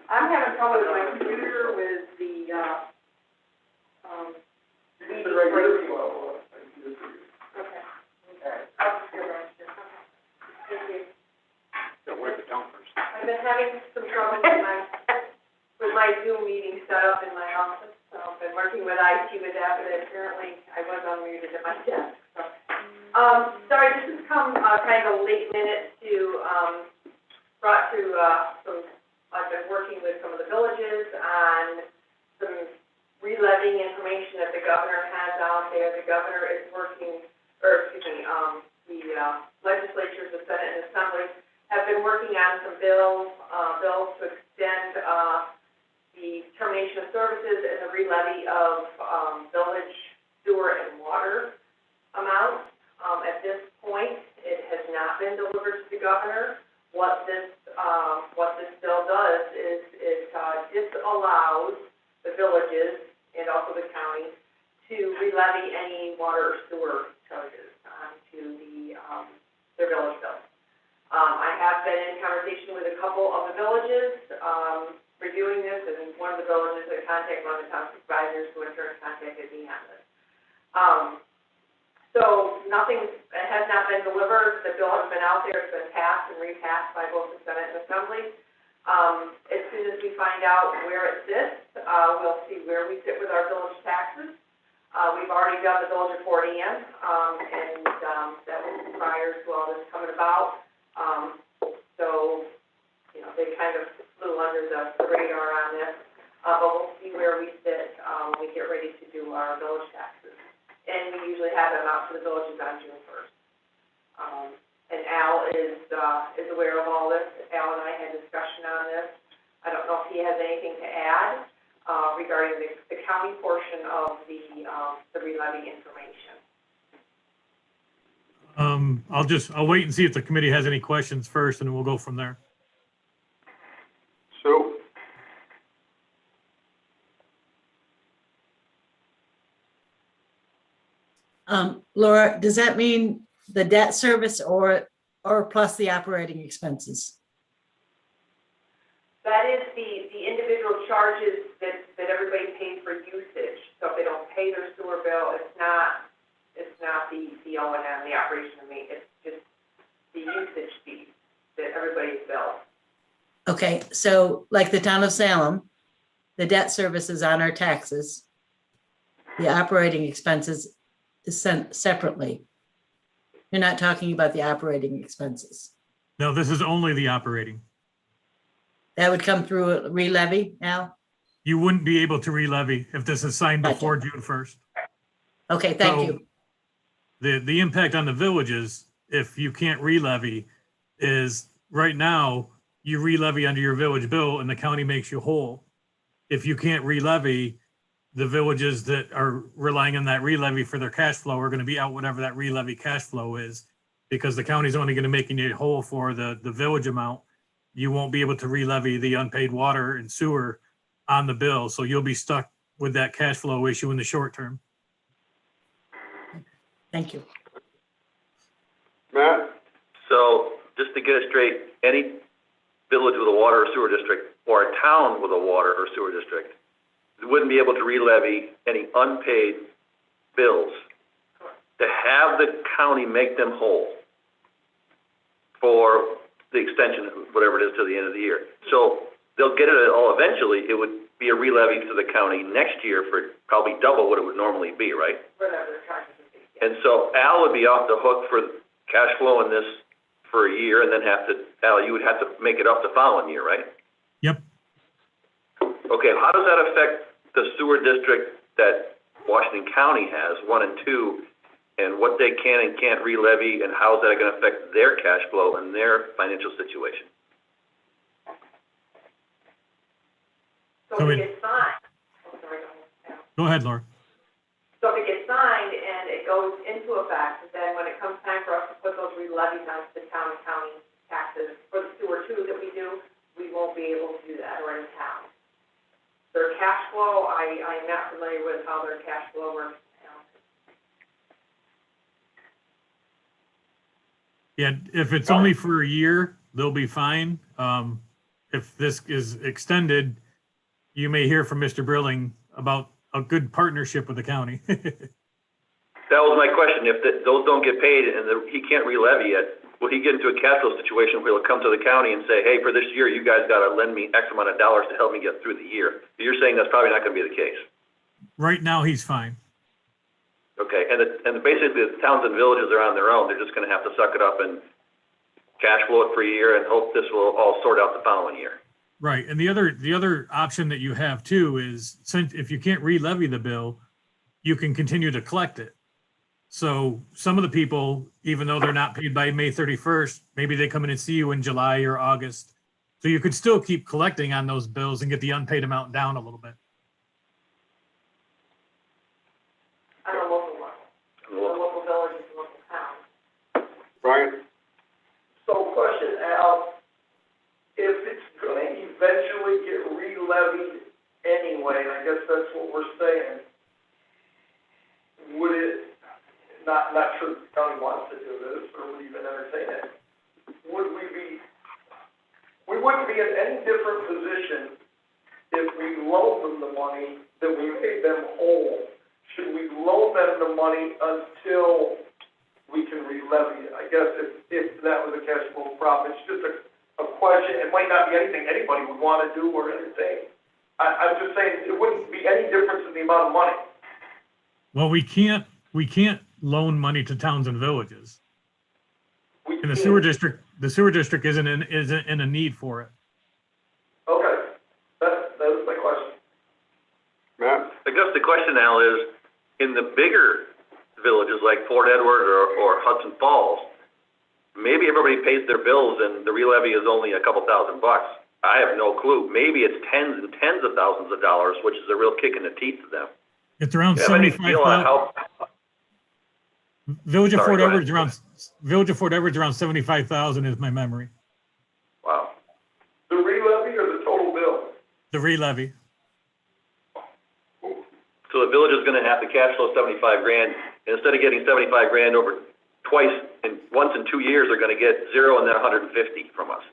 I'm having trouble with my computer with the, Okay. I'll just go right here. Thank you. Where's the count first? I've been having some trouble with my Zoom meeting set up in my office, so I've been working with IT with that, but apparently I was unmuted at my desk, so. Sorry, this has come, kind of late minute brought to, I've been working with some of the villages on some re-levying information that the governor has out there. The governor is working, the legislatures, the Senate and Assembly, have been working on some bills to extend, the termination of services and the re-levy of, village sewer and water amounts. At this point, it has not been delivered to the governor. What this bill does is it disallows the villages and also the county to re-levy any water or sewer charges onto their village bills. I have been in conversation with a couple of the villages, reviewing this, and one of the villages that contacted one of the town supervisors who in turn contacted me on this. So nothing has not been delivered. The bill has been out there. It's been passed and repassed by both the Senate and Assembly. As soon as we find out where it sits, we'll see where we sit with our village taxes. We've already done the village report in, and that was prior to all this coming about. So, you know, they kind of flew under the radar on this. But we'll see where we sit when we get ready to do our village taxes. And we usually have them out to the villages on June 1st. And Al is aware of all this. Al and I had discussion on this. I don't know if he has anything to add regarding the county portion of the re-levy information. I'll wait and see if the committee has any questions first, and then we'll go from there. Sue? Laura, does that mean the debt service or plus the operating expenses? That is the individual charges that everybody pays for usage. So if they don't pay their sewer bill, it's not the O&M, the operation and maintenance. Okay, so like the town of Salem, the debt service is on our taxes. The operating expenses is sent separately. You're not talking about the operating expenses. No, this is only the operating. That would come through a re-levy, Al? You wouldn't be able to re-levy if this is signed Gotcha. before June 1st. Okay, thank So, you. The impact on the villages, if you can't re-levy, is right now, you re-levy under your village bill and the county makes you whole. If you can't re-levy, the villages that are relying on that re-levy for their cash flow are gonna be out whatever that re-levy cash flow is. Because the county's only gonna make you whole for the village amount. You won't be able to re-levy the unpaid water and sewer on the bill, so you'll be stuck with that cash flow issue in the short term. Thank you. Matt? So just to get it straight, any village with a water or sewer district or a town with a water or sewer district wouldn't be able to re-levy any unpaid bills to have the county make them whole for the extension, whatever it is, to the end of the year. So they'll get it all eventually. It would be a re-levy to the county next year for probably double what it would normally be, right? Whatever the charges would be. And so Al would be off the hook for cash flow in this for a year and then Al, you would have to make it up the following year, right? Yep. Okay, how does that affect the sewer district that Washington County has, 1 and 2, and what they can and can't re-levy, and how is that gonna affect their cash flow and their financial situation? So if it gets signed, oh, sorry, Go ahead, Laura. so if it gets signed and it goes into effect, then when it comes time for us to put those re-levies on the town and county taxes for the sewer too that we do, we won't be able to do that, or in town. Their cash flow, I'm not familiar with how their cash flow works. Yeah, if it's only for a year, they'll be fine. If this is extended, you may hear from Mr. Brilling about a good partnership with the county. That was my question. If those don't get paid and he can't re-levy it, will he get into a cash flow situation where he'll come to the county and say, hey, for this year, you guys gotta lend me X amount of dollars to help me get through the year? You're saying that's probably not gonna be the case. Right now, he's fine. Okay, and basically the towns and villages are on their own. They're just gonna have to suck it up and cash flow it for a year and hope this will all sort out the following year. Right, and the other option that you have too is, since if you can't re-levy the bill, you can continue to collect it. So some of the people, even though they're not paid by May 31st, maybe they come in and see you in July or August. So you could still keep collecting on those bills and get the unpaid amount down a little bit. On a local level, the local villages and local towns. Brian? So question, Al, if it's gonna eventually get re-levied anyway, and I guess that's what we're saying, would it, not sure the county wants to do this, or would even entertain it, we wouldn't be in any different position if we loaned them the money that we made them whole. Should we loan them the money until we can re-levy it? I guess if that was a cash flow problem, it's just a question. It might not be anything anybody would want to do or entertain. I'm just saying it wouldn't be any difference in the amount of money. Well, we can't loan money to towns and villages. And the sewer district isn't in a need for it. Okay, that was my question. Matt? I guess the question, Al, is in the bigger villages like Fort Edward or Hudson Falls, maybe everybody pays their bills and the re-levy is only a couple $1,000. I have no clue. Maybe it's tens and tens of thousands of dollars, which is a real kick in the teeth to them. It's around Do you have any 75,000. feel on how? Village of Sorry, Fort go ahead. Edward's around 75,000 is my memory. Wow. The re-levy or the total bill? The re-levy. So the village is gonna have to cash flow 75 grand. Instead of getting 75 grand over once in 2 years, they're gonna get 0 and then 150 from us.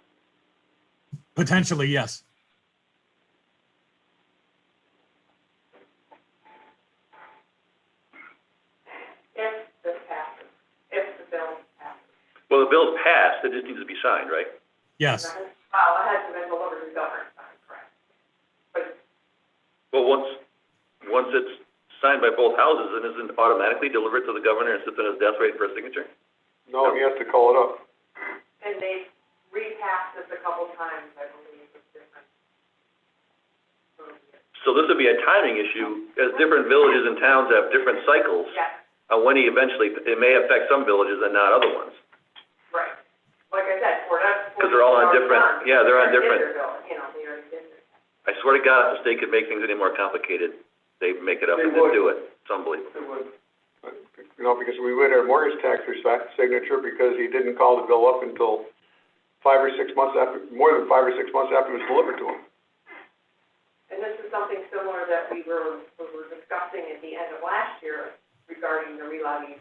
Potentially, yes. If this passes, if the bill passes. Well, the bill's passed, it just needs to be signed, right? Yes. Well, it hasn't been delivered signed by both houses and isn't automatically delivered to the governor and sits on his desk waiting for a signature? No, he has to call it up. And they've repassed this a couple times, I believe, with different. So this would be a timing issue, as different villages and towns have different cycles. Yes, When he eventually, it may affect some villages and not other ones. right. Like I said, Because they're all on different, yeah, they're on different. You know, they already did their. I swear to God, if the state could make things any more complicated, they'd make it up They and would. then do it. It's unbelievable. It would. But, you know, because we wait our mortgage taxer's signature because he didn't call the bill up until 5 or 6 months after, more than 5 or 6 months after it was delivered to him. And this is something similar that we were discussing at the end of last year regarding the re-levies,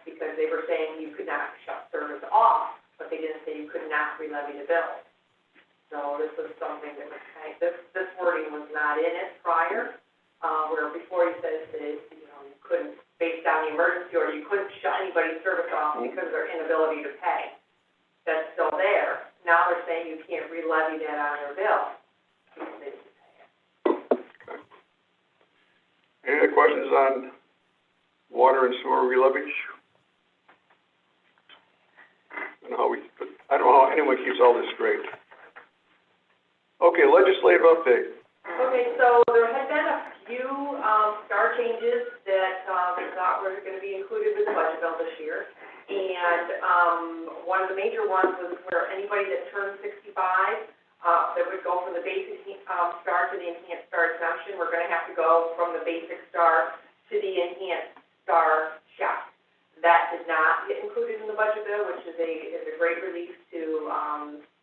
because they were saying you could not shut service off, but they didn't say you could not re-levy the bill. So this was something that was this wording was not in it prior, where before he says that, you know, you couldn't, based on the emergency order, you couldn't shut anybody's service off because of their inability to pay. That's still there. Now they're saying you can't re-levy that on their bill. Any other questions on water and sewer re-levy? I don't know how anyone keeps all this straight. Okay, legislative update. Okay, so there had been a few, star changes that, we thought were gonna be included with the budget bill this year. And, one of the major ones was where anybody that turned 65, that would go from the basic, star to the enhanced star exemption, we're gonna have to go from the basic star to the enhanced star check. That did not get included in the budget bill, which is a great relief to,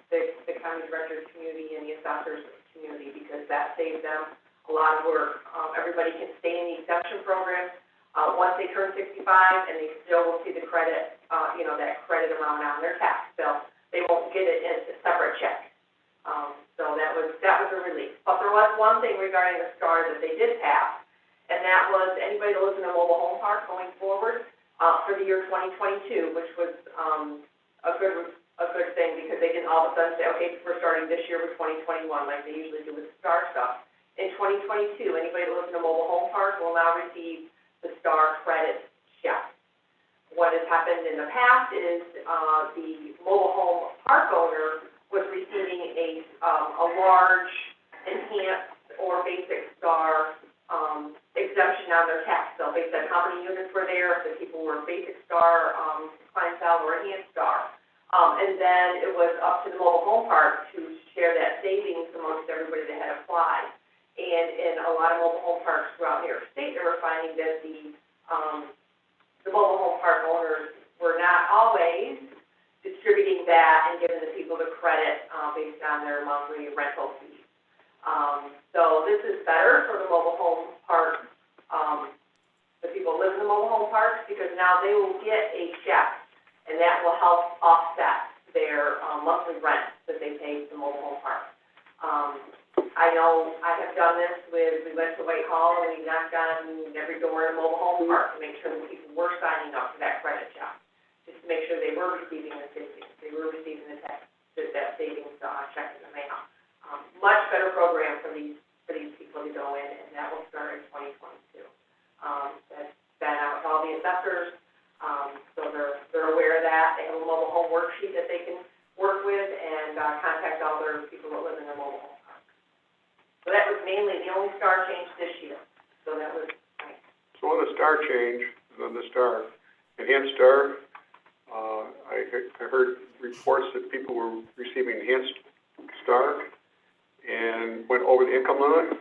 the county director's community and the assessor's community, because that saves them a lot of work. Everybody can stay in the exemption program, once they turn 65, and they still will see the credit, you know, that credit amount on their tax bill. They won't get it in a separate check. So that was a relief. But there was one thing regarding the star that they did pass, and that was anybody that lives in a mobile home park going forward, for the year 2022, which was, a good thing, because they didn't all of a sudden say, okay, we're starting this year with 2021, like they usually do with the star stuff. In 2022, anybody that lives in a mobile home park will now receive the star credit check. What has happened in the past is, the mobile home park owner was receiving a large enhanced or basic star, exemption on their tax bill based on how many units were there, if the people were basic star, clientele, or enhanced star. And then it was up to the mobile home park to share that savings amongst everybody that had applied. And in a lot of mobile home parks throughout New York State, they were finding that the mobile home park owners were not always distributing that and giving the people the credit, based on their monthly rental fees. So this is better for the mobile home park, the people who live in the mobile home parks, because now they will get a check, and that will help offset their, monthly rent that they pay to the mobile home park. I know I have done this we went to Whitehall and we knocked on every door in a mobile home park to make sure that people were signing up for that credit check, just to make sure they were receiving the savings, they were receiving the tax, that savings, check in the mail. Much better program for these people to go in, and that will start in 2022. That's been out to all the assessors, so they're aware of that. They have a mobile home worksheet that they can work with and, contact all their people that live in their mobile home park. So that was mainly the only star change this year, so that was nice. So on the star change, and on the star, enhanced star, I heard reports that people were receiving enhanced star and went over the income limit.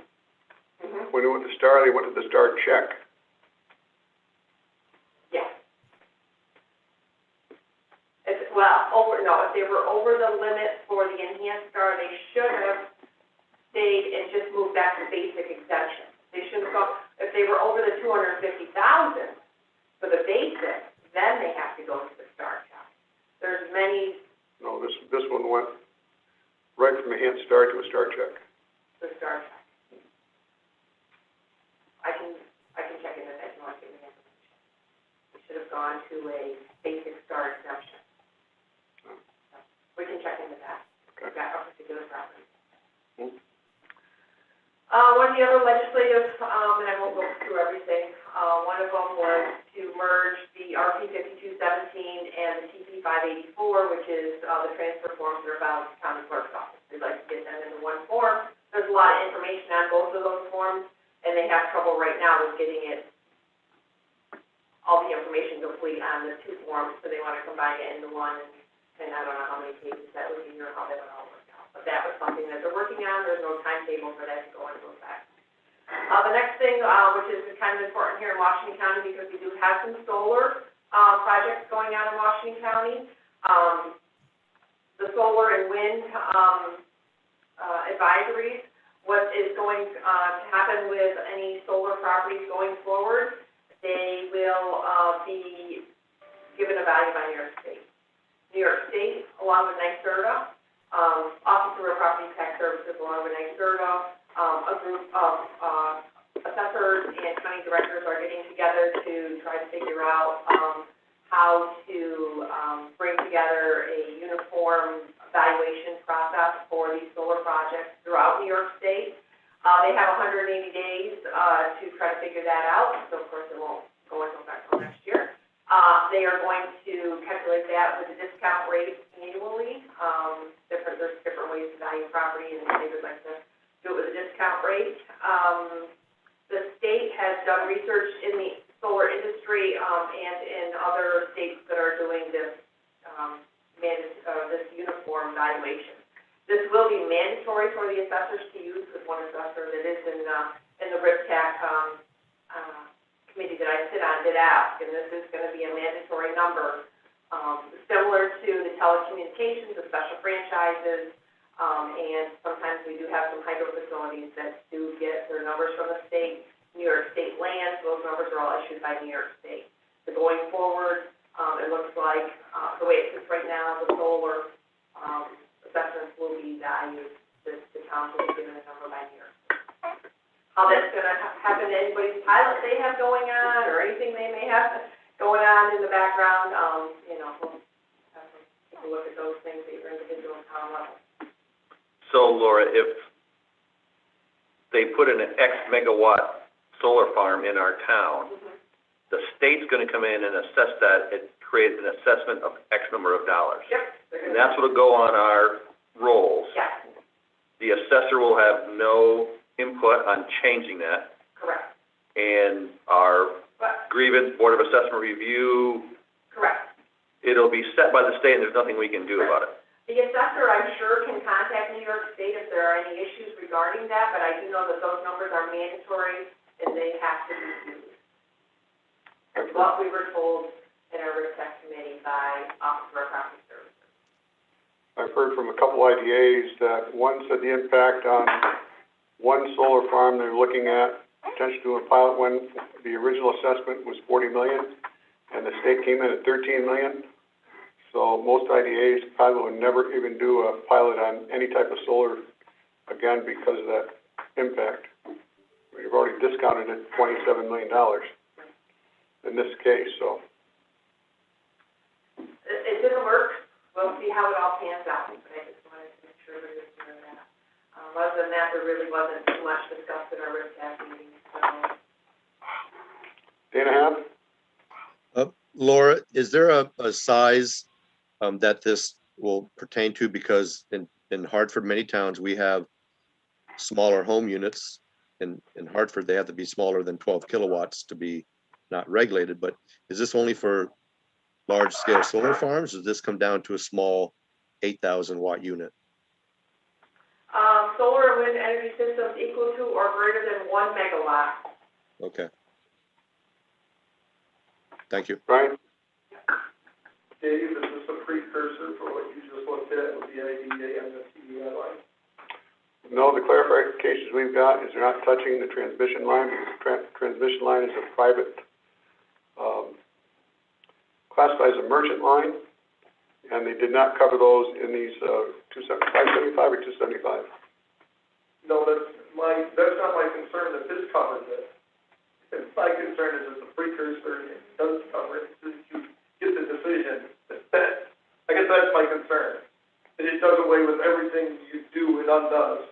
Mm-hmm. When they went to star, they went to the star check. Yes. If they were over the limit for the enhanced star, they should have stayed and just moved back to basic exemption. They shouldn't have gone, if they were over the 250,000 for the basic, then they have to go to the star check. There's many. No, this one went right from enhanced star to a star check. The star check. I can check into that if you want to give me information. It should have gone to a basic star exemption. We can check into that. Okay. We've got a particular property. Hmm. One of the other legislative, and I won't go through everything, One of them was to merge the RP 5217 and the TP 584, which is, the transfer forms that are about county clerk's office. We'd like to get them into one form. There's a lot of information on both of those forms, and they have trouble right now with getting all the information complete on the two forms, so they want to combine it into one, and I don't know how many pages that would be or how that would all work out. But that was something that they're working on. There's no timetable for that to go into effect. The next thing, which is kind of important here in Washington County, because we do have some solar projects going on in Washington County. The solar and wind advisories, what is going to happen with any solar properties going forward, they will be given a value by New York State. New York State, along with NYSERDA, Office of Real Property Tax Services, along with NYSERDA, a group of assessors and county directors are getting together to try to figure out how to bring together a uniform evaluation process for these solar projects throughout New York State. They have 180 days to try to figure that out, so of course it won't go into effect until next year. They are going to calculate that with a discount rate annually. There's different ways to value property, and they would like to do it with a discount rate. The state has done research in the solar industry and in other states that are doing this this uniform valuation. This will be mandatory for the assessors to use, with one assessor that is in the RIPTAC committee that I sit on did ask, and this is going to be a mandatory number, similar to the telecommunications, the special franchises, and sometimes we do have some hydro facilities that do get their numbers from the state, New York State lands. Those numbers are all issued by New York State. So going forward, it looks like the way it sits right now, the solar assessments will be valued. The town will be given a number by New York State. How that's going to happen to anybody's pilot they have going on, or anything they may have going on in the background, we'll have to take a look at those things at your individual town level. So Laura, if they put in an X megawatt solar farm in our town, the state's going to come in and assess that and create an assessment of X number of dollars. Yep. And that's what'll go on our rolls. Yeah, The assessor will have no input on changing that. correct. And our grievance, Board of Assessment Review, Correct. it'll be set by the state and there's nothing we can do about it. The assessor, I'm sure, can contact New York State if there are any issues regarding that, but I do know that those numbers are mandatory and they have to be used. That's what we were told in our RIPTAC committee by Office of Real Property Services. I've heard from a couple IDAs that one said the impact on one solar farm they're looking at, potentially doing a pilot when the original assessment was 40 million, and the state came in at 13 million. So most IDAs probably would never even do a pilot on any type of solar again because of that impact. We've already discounted it $27 million in this case, so. It didn't work. We'll see how it all pans out, but I just wanted to make sure everybody was aware of that. Other than that, there really wasn't too much discussed in our RIPTAC meeting, so. Dana Haff? Laura, is there a size that this will pertain to? Because in Hartford, many towns, we have smaller home units. In Hartford, they have to be smaller than 12 kilowatts to be not regulated. But is this only for large scale solar farms? Or does this come down to a small 8,000 watt unit? Solar and wind energy systems equal to or greater than 1 megawatt. Okay. Thank you. Brian? Dave, is this a precursor for what you just looked at with the IDA and the CEI line? No, the clarifications we've got is they're not touching the transmission line, because the transmission line is a private, classified as a merchant line, and they did not cover those in these 575 or 275. No, that's not my concern that this covers it. My concern is it's a precursor, and it does cover it, so that you get the decision. I guess that's my concern, that it does away with everything you do and undoes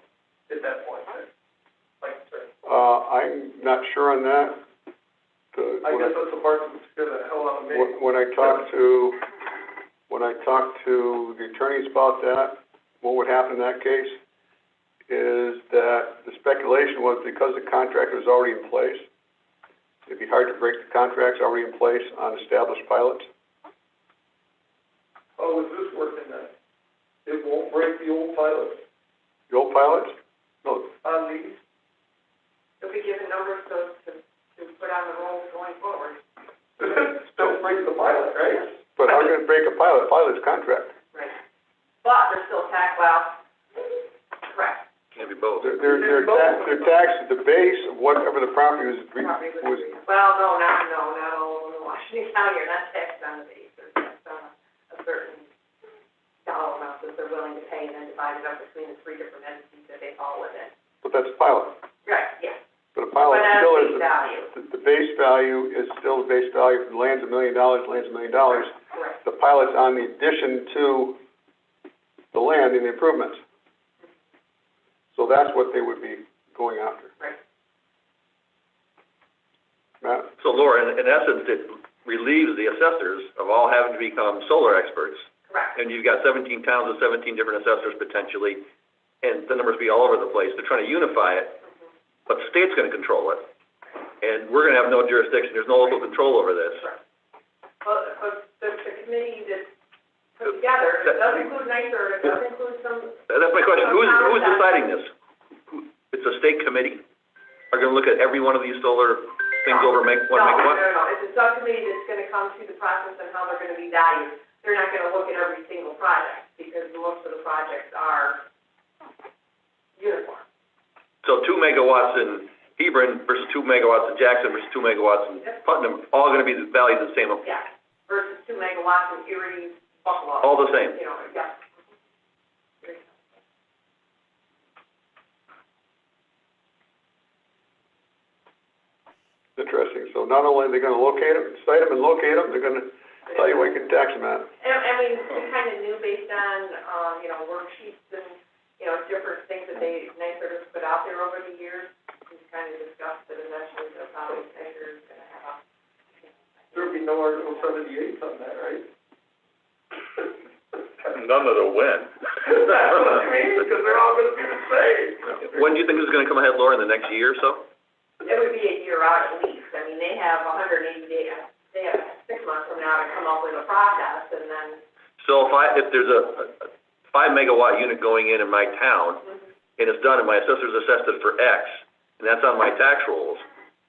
at that point. That's my concern. I'm not sure on that. The I guess that's the part that's gonna hell out of me. When I talked to the attorneys about that, what would happen in that case is that the speculation was because the contract was already in place, it'd be hard to break the contracts already in place on established pilots. How is this working then? It won't break the old pilots The old pilots? No, on these? You'll be given numbers to put on the rolls going forward. Still break the pilot, right? but how can it break a pilot? Pilot's contract. Right. But they're still correct. Can't be both. They're taxed at the base of whatever the property was, Well, no, not all over Washington County, you're not taxed on the base, they're taxed on a certain dollar amount that they're willing to pay and then divide it up between the three different entities that they fall within. but that's a pilot. Right, yes. But a pilot But still at is, face value. the base value is still the base value. If the land's $1 million, land's $1 million. Correct. The pilot's on the addition to the land and the improvements. So that's what they would be going after. Right. Matt? So Laura, in essence, it relieves the assessors of all having to become solar experts. Correct. And you've got 17 towns with 17 different assessors potentially, and the numbers be all over the place. They're trying to unify it, but the state's gonna control it. And we're gonna have no jurisdiction, there's no local control over this. Well, the committee that's put together, it does include NYSERD, it does include some. That's my question, who's deciding this? It's a state committee? Are gonna look at every one of these solar things over one megawatt? No, it's a subcommittee that's gonna come through the process and how they're gonna be valued. They're not gonna look at every single project, because most of the projects are uniform. So 2 megawatts in Hebron versus 2 megawatts in Jackson versus 2 megawatts in Putnam, all gonna be valued the same, Yeah, versus 2 megawatts in Erie, Buffalo. all the same. You know, yeah. Interesting. So not only are they gonna locate them, cite them and locate them, they're gonna tell you what you can tax them at. And we kind of knew based on, worksheets and, different things that NYSERD has put out there over the years. We kind of discussed that eventually they'll probably NYSERD is gonna have There'd be no Article 78 on that, right? None of the win. That's what I mean, because they're all gonna be the same. When do you think this is gonna come ahead, Laura, in the next year or so? It would be a year out at least. I mean, they have 180 days, they have 6 months from now to come up with a process and then. So if there's a 5 megawatt unit going in my town, and it's done and my assessor's assessed it for X, and that's on my tax rolls,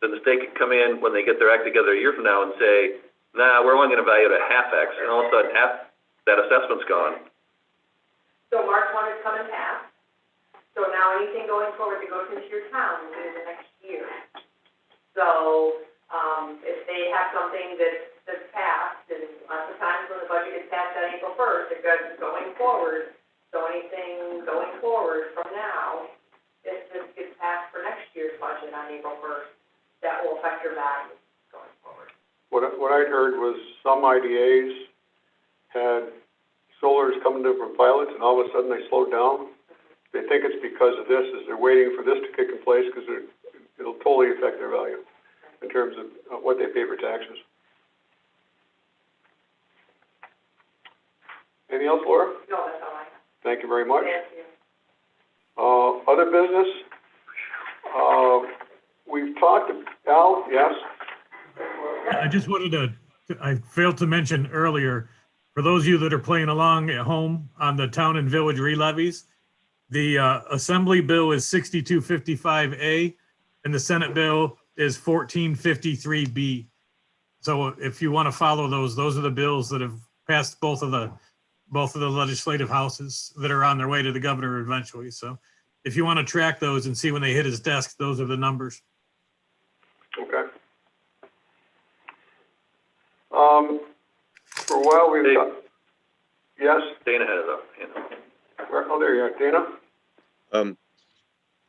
then the state could come in when they get their act together a year from now and say, nah, we're only gonna value it at half X, and all of a sudden half that assessment's gone. So March 1 is coming past. So now anything going forward that goes into your town will be in the next year. So, if they have something that's passed, and lots of times when the budget gets passed on April 1st, it goes going forward. So anything going forward from now, if this gets passed for next year's budget on April 1st, that will affect your value going forward. What I'd heard was some IDAs had solars coming to from pilots and all of a sudden they slowed down. They think it's because of this, is they're waiting for this to kick in place because it'll totally affect their value in terms of what they pay for taxes. Anything else, Laura? No, that's all I have. Thank you very much. Thank you. Other business? We've talked, Al, yes? I just wanted to, I failed to mention earlier, for those of you that are playing along at home on the town and village re-levies, the Assembly bill is 6255A and the Senate bill is 1453B. So if you want to follow those are the bills that have passed both of the legislative houses that are on their way to the governor eventually. So if you want to track those and see when they hit his desk, those are the numbers. Okay. For a while we've Dave. yes? Dana had it up, Oh, there you are, Dana?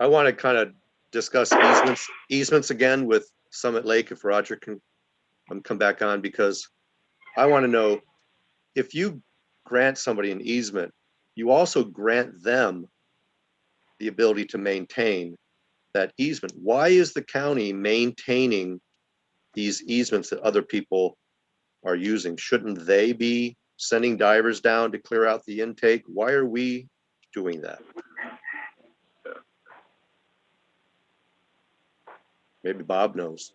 I want to kind of discuss easements again with Summit Lake, if Roger can come back on, because I want to know, if you grant somebody an easement, you also grant them the ability to maintain that easement. Why is the county maintaining these easements that other people are using, shouldn't they be sending divers down to clear out the intake? Why are we doing that? Maybe Bob knows.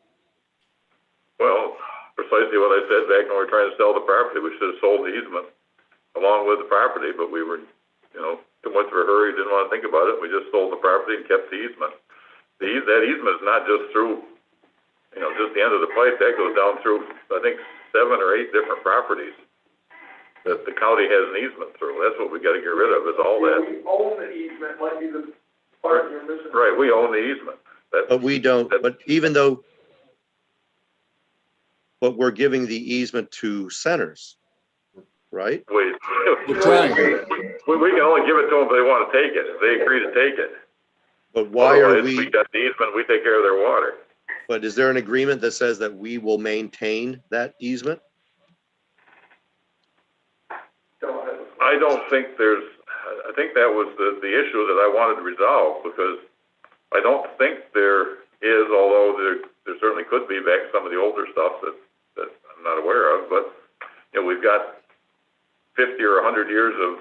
Well, precisely what I said back when we were trying to sell the property. We should have sold the easement along with the property, but we were, too much of a hurry, didn't want to think about it. We just sold the property and kept the easement. That easement is not just through, just the end of the pipe. That goes down through, I think, 7 or 8 different properties that the county has an easement through. That's what we got to get rid of, is all that. We own the easement, might be the part you're missing. Right, we own the easement. But we don't, but even though, but we're giving the easement to Centers, right? We We're trying. we can only give it to them if they want to take it, if they agree to take it. But why are Otherwise, we, got the easement, we take care of their water. but is there an agreement that says that we will maintain that easement? I don't think I think that was the issue that I wanted to resolve, because I don't think there is, although there certainly could be back some of the older stuff that I'm not aware of, but, we've got 50 or 100 years of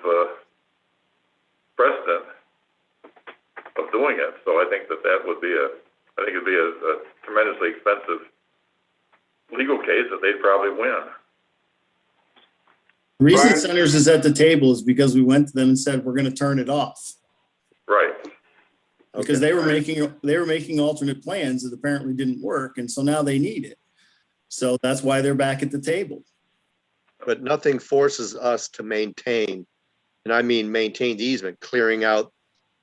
precedent of doing it, so I think that would be it'd be a tremendously expensive legal case that they'd probably win. The reason Brian? Centers is at the table is because we went to them and said, we're gonna turn it off. Right. Because they were making alternate plans that apparently didn't work, and so now they need it. So that's why they're back at the table. But nothing forces us to maintain, and I mean maintain the easement, clearing out,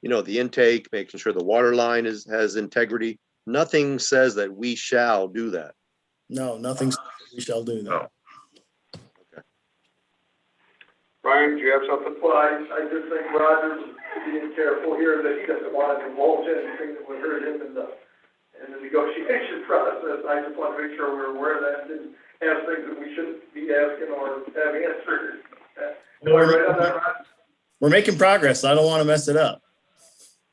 the intake, making sure the water line has integrity. Nothing says that we shall do that. No, nothing, we shall do that. No. Brian, do you have something? Well, I just think Roger's being careful here that he doesn't want to divulge anything that would hurt him in the negotiation process. I just want to make sure we're aware of that and didn't ask things that we shouldn't be asking or have answered. Am I right on that, Roger? We're making progress. I don't want to mess it up.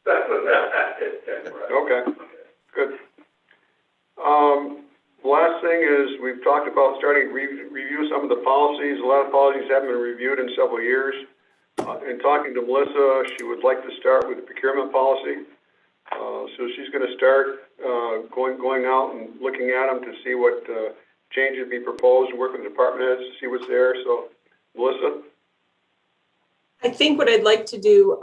Okay, good. Last thing is, we've talked about starting to review some of the policies. A lot of policies haven't been reviewed in several years. In talking to Melissa, she would like to start with the procurement policy. So she's gonna start, going out and looking at them to see what, changes be proposed, and work with the department heads to see what's there. So, Melissa? I think what I'd like to do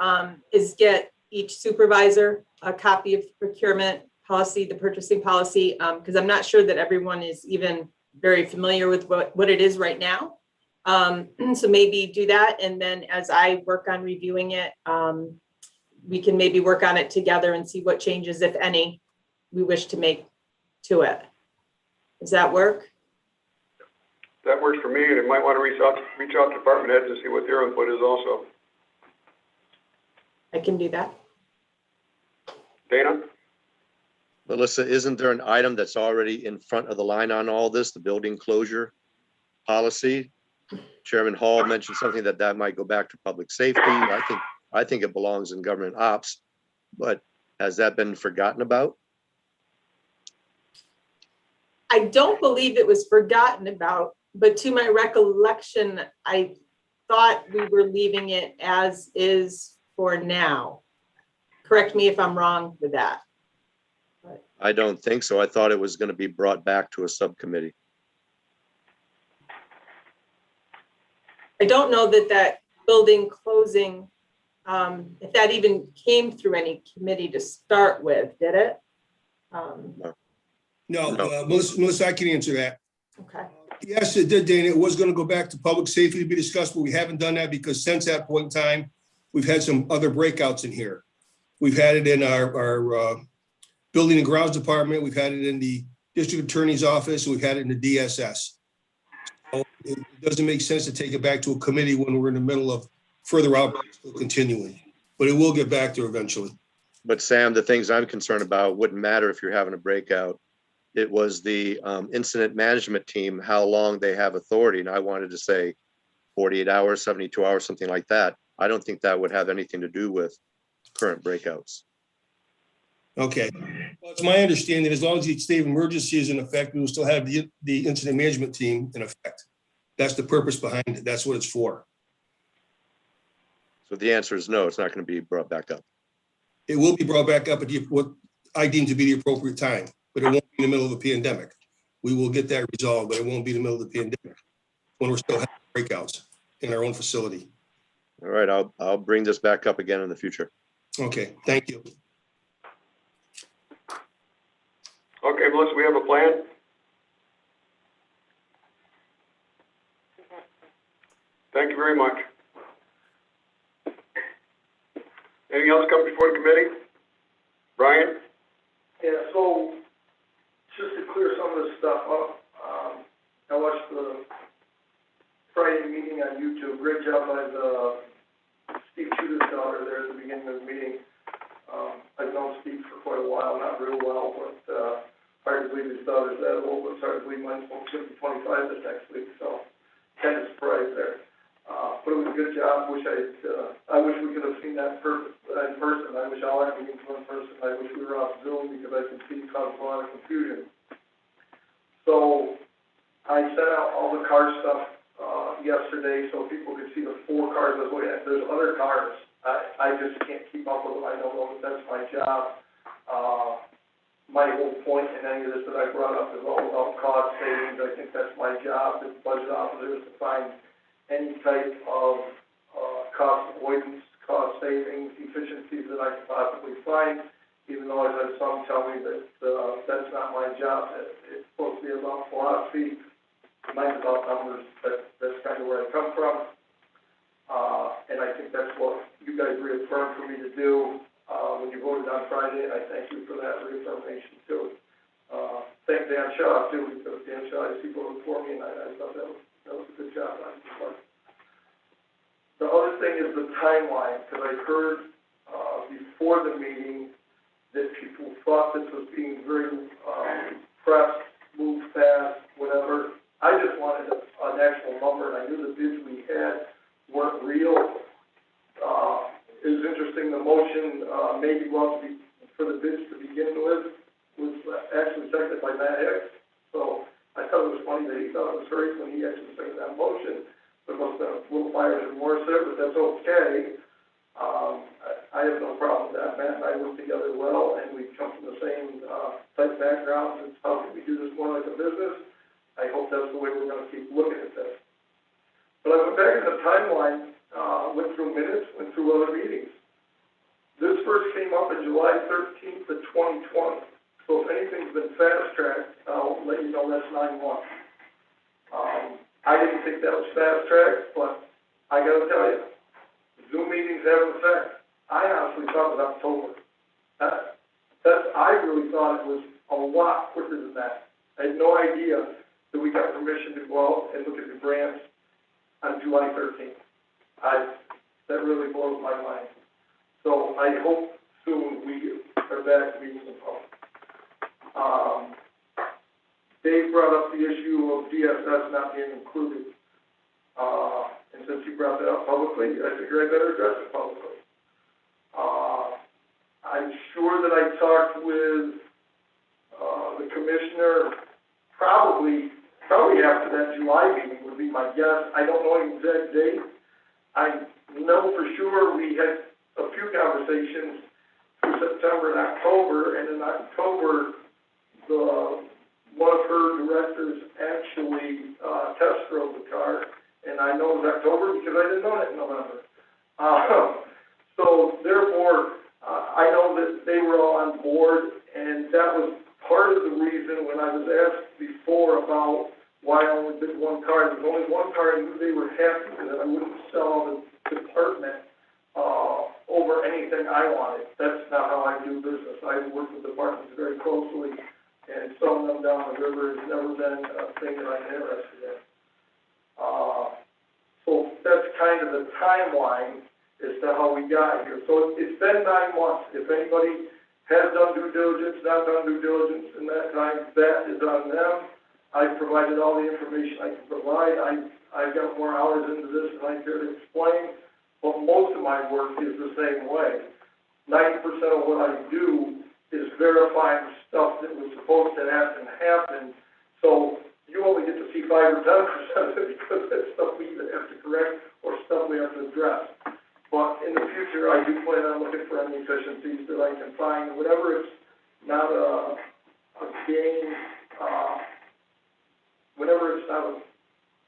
is get each supervisor a copy of procurement policy, the purchasing policy, because I'm not sure that everyone is even very familiar with what it is right now. So maybe do that, and then as I work on reviewing it, we can maybe work on it together and see what changes, if any, we wish to make to it. Does that work? That works for me, and it might want to reach out to department heads and see what their input is also. I can do that. Dana? Melissa, isn't there an item that's already in front of the line on all this, the building closure policy? Chairman Hall mentioned something that might go back to public safety. I think it belongs in government ops, but has that been forgotten about? I don't believe it was forgotten about, but to my recollection, I thought we were leaving it as is for now. Correct me if I'm wrong with that. I don't think so. I thought it was going to be brought back to a subcommittee. I don't know that building closing, if that even came through any committee to start with, did it? No, Melissa, I can answer that. Okay. Yes, it did, Dana. It was going to go back to public safety to be discussed, but we haven't done that because since that point in time, we've had some other breakouts in here. We've had it in our building and grounds department. We've had it in the district attorney's office. We've had it in the DSS. So it doesn't make sense to take it back to a committee when we're in the middle of further outbreaks still continuing, but it will get back there eventually. But Sam, the things I'm concerned about wouldn't matter if you're having a breakout. It was the incident management team, how long they have authority. And I wanted to say 48 hours, 72 hours, something like that. I don't think that would have anything to do with current breakouts. Okay. Well, it's my understanding, as long as the state of emergency is in effect, we will still have the incident management team in effect. That's the purpose behind it. That's what it's for. So the answer is no, it's not going to be brought back up. It will be brought back up at what I deem to be the appropriate time, but it won't be in the middle of a pandemic. We will get that resolved, but it won't be in the middle of the pandemic when we're still having breakouts in our own facility. All right, I'll bring this back up again in the future. Okay, thank you. Okay, Melissa, we have a plan? Thank you very much. Anything else come before the committee? Brian? Yeah, so just to clear some of this stuff up, I watched the Friday meeting on YouTube. Great job by Steve Tudor's daughter there at the beginning of the meeting. I've known Steve for quite a while, not real well, but hard to believe his daughter's that old, but it's hard to believe mine's going to be 25 this next week, so kind of surprised there. But it was a good job. I wish we could have seen that in person. I wish all our meetings were in person. I wish we were off Zoom because I could see it caused a lot of confusion. So I sent out all the car stuff yesterday so people could see the 4 cars I was looking at. There's other cars. I just can't keep up with them. I don't know if that's my job. My whole point in any of this that I brought up is all about cost savings. I think that's my job as budget officer, is to find any type of cost avoidance, cost savings, efficiencies that I can possibly find, even though I've had some tell me that that's not my job. It's supposed to be about philosophy. Mine's about numbers. That's kind of where I come from. And I think that's what you guys reaffirmed for me to do when you voted on Friday, and I thank you for that reaffirmation too. Thank Dan Shaw too, because Dan Shaw, he voted for me, and I thought that was a good job on his part. The other thing is the timeline, because I heard before the meeting that people thought this was being very pressed, move fast, whatever. I just wanted an actual number, and I knew the bids we had weren't real. It was interesting, the motion maybe was for the bids to begin with was actually seconded by Matt Hicks. So I thought it was funny that he thought it was hurry when he actually seconded that motion. There must have been a little buyer's remorse there, but that's okay. I have no problem with that. Matt and I work together well, and we come from the same type backgrounds. It's how can we do this more like a business? I hope that's the way we're going to keep looking at this. But I went back in the timeline, went through minutes, went through other meetings. This first came up in July 13th of 2020. So if anything's been fast-tracked, I'll let you know that's 9/1. I didn't think that was fast-tracked, but I got to tell you, Zoom meetings have an effect. I honestly thought it was October. I really thought it was a lot quicker than that. I had no idea that we got permission to go out and look at the grants on July 13th. That really blows my mind. So I hope soon we are back meeting in public. Dave brought up the issue of DSS not being included. And since he brought that up publicly, I figure I better address it publicly. I'm sure that I talked with the commissioner probably after that July meeting would be my guess. I don't know the exact date. I know for sure we had a few conversations through September and October, and in October, one of her directors actually test drove the car, and I know it was October because I didn't know it in November. So therefore, I know that they were all on board, and that was part of the reason when I was asked before about why I only did one car. There was only one car, and they were happy with it. I wouldn't sell the department over anything I wanted. That's not how I do business. I work with departments very closely, and selling them down the river has never been a thing that I'm interested in. So that's kind of the timeline as to how we got here. So it's been 9 months. If anybody has done due diligence, not done due diligence in that time, that is on them. I've provided all the information I can provide. I've got more hours into this than I care to explain, but most of my work is the same way. 90% of what I do is verifying stuff that was supposed to happen. So you only get to see 5 or 10% of it because that's stuff we either have to correct or stuff we have to address. But in the future, I do plan on looking for any efficiencies that I can find, whatever it's not a game, whenever it's not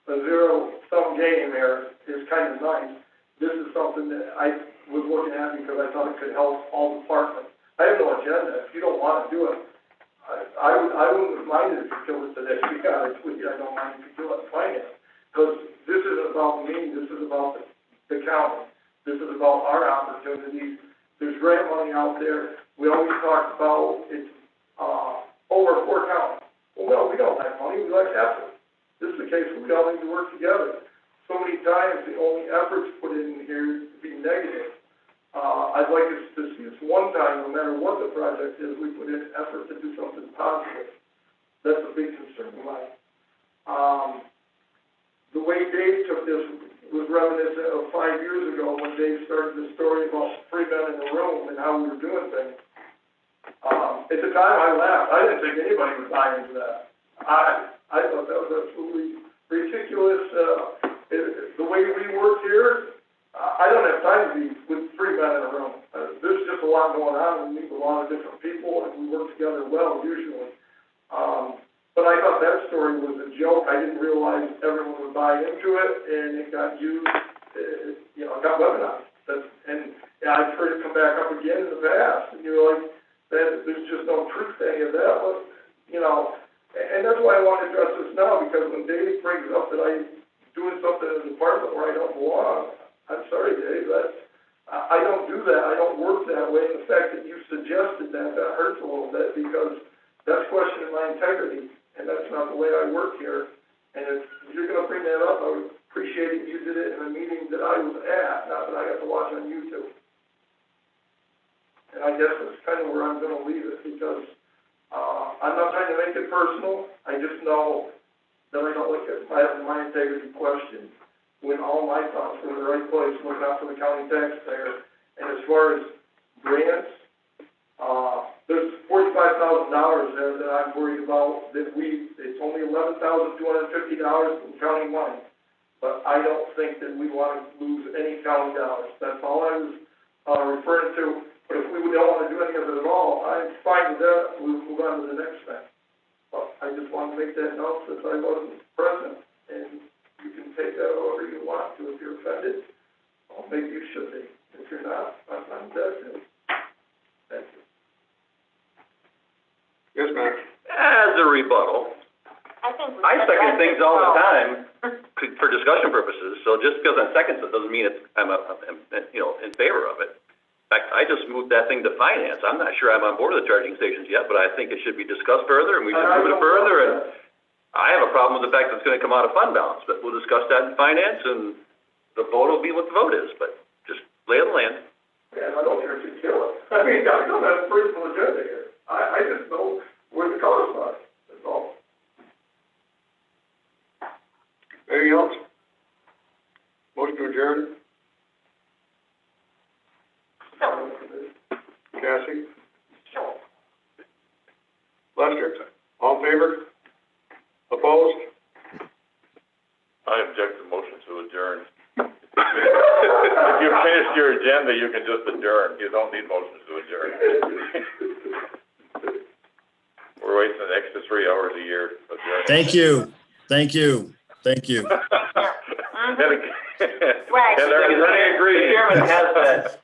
a zero-sum game here is kind of nice. This is something that I was looking at because I thought it could help all departments. I have no agenda. If you don't want to do it, I wouldn't have minded if you killed it today. To be honest with you, I don't mind if you kill it in finance. Because this isn't about me. This is about the county. This is about our opportunities. There's grant money out there. We always talk about it's over 4 counties. Well, no, we don't have money. We like effort. This is the case where we all need to work together. So many times, the only efforts put in here to be negative. I'd like us to see this one time, no matter what the project is, we put in effort to do something positive. That's a big concern of mine. The way Dave took this was reminiscent of 5 years ago when Dave started the story about 3 men in the room and how we were doing things. At the time, I laughed. I didn't think anybody would buy into that. I thought that was absolutely ridiculous. The way we work here, I don't have time to be with 3 men in a room. There's just a lot going on, and we meet with a lot of different people, and we work together well, usually. But I thought that story was a joke. I didn't realize everyone would buy into it, and it got used, it got weaponized. And I've heard it come back up again in the past, and you're like, there's just no truth to any of that, but, and that's why I want to address this now, because when Dave brings up that I'm doing something in a department where I don't belong, I'm sorry, Dave, I don't do that. I don't work that way. And the fact that you suggested that hurts a little bit because that's questioning my integrity, and that's not the way I work here. And if you're going to bring that up, I would appreciate it. You did it in a meeting that I was at, not that I got to watch on YouTube. And I guess that's kind of where I'm going to leave it because I'm not trying to make it personal. I just know that I don't look at my integrity questioned when all my thoughts were in the right place, looking out for the county taxpayer. And as far as grants, there's $45,000 there that I'm worried about it's only $11,250 in county money. But I don't think that we want to lose any county dollars. That's all I was referring to. But if we don't want to do any of it at all, I'm fine with that. We'll move on to the next thing. But I just want to make that note since I wasn't present. And you can take that however you want to. If you're offended, well, maybe you should be. If you're not, I'm dead. Thank you. Yes, Matt? As a rebuttal, I second things all the time for discussion purposes. So just because I second it doesn't mean I'm in favor of it. In fact, I just moved that thing to finance. I'm not sure I'm on board with the charging stations yet, but I think it should be discussed further and we should move it further. And I have a problem with the fact that it's going to come out of fund balance, but we'll discuss that in finance and the vote will be what the vote is, but just lay of the land. Yeah, I don't care if you kill it. I mean, I don't have a personal agenda here. I just know where the colors are. That's all. Anything else? Motion to adjourn? Cassie? Lester? All in favor? Opposed? I object to motion to adjourn. If you've finished your agenda, you can just adjourn. You don't need motions to adjourn. We're wasting an extra 3 hours a year adjourning. Thank you. Thank you. Thank you. Right. And I agree. The chairman has that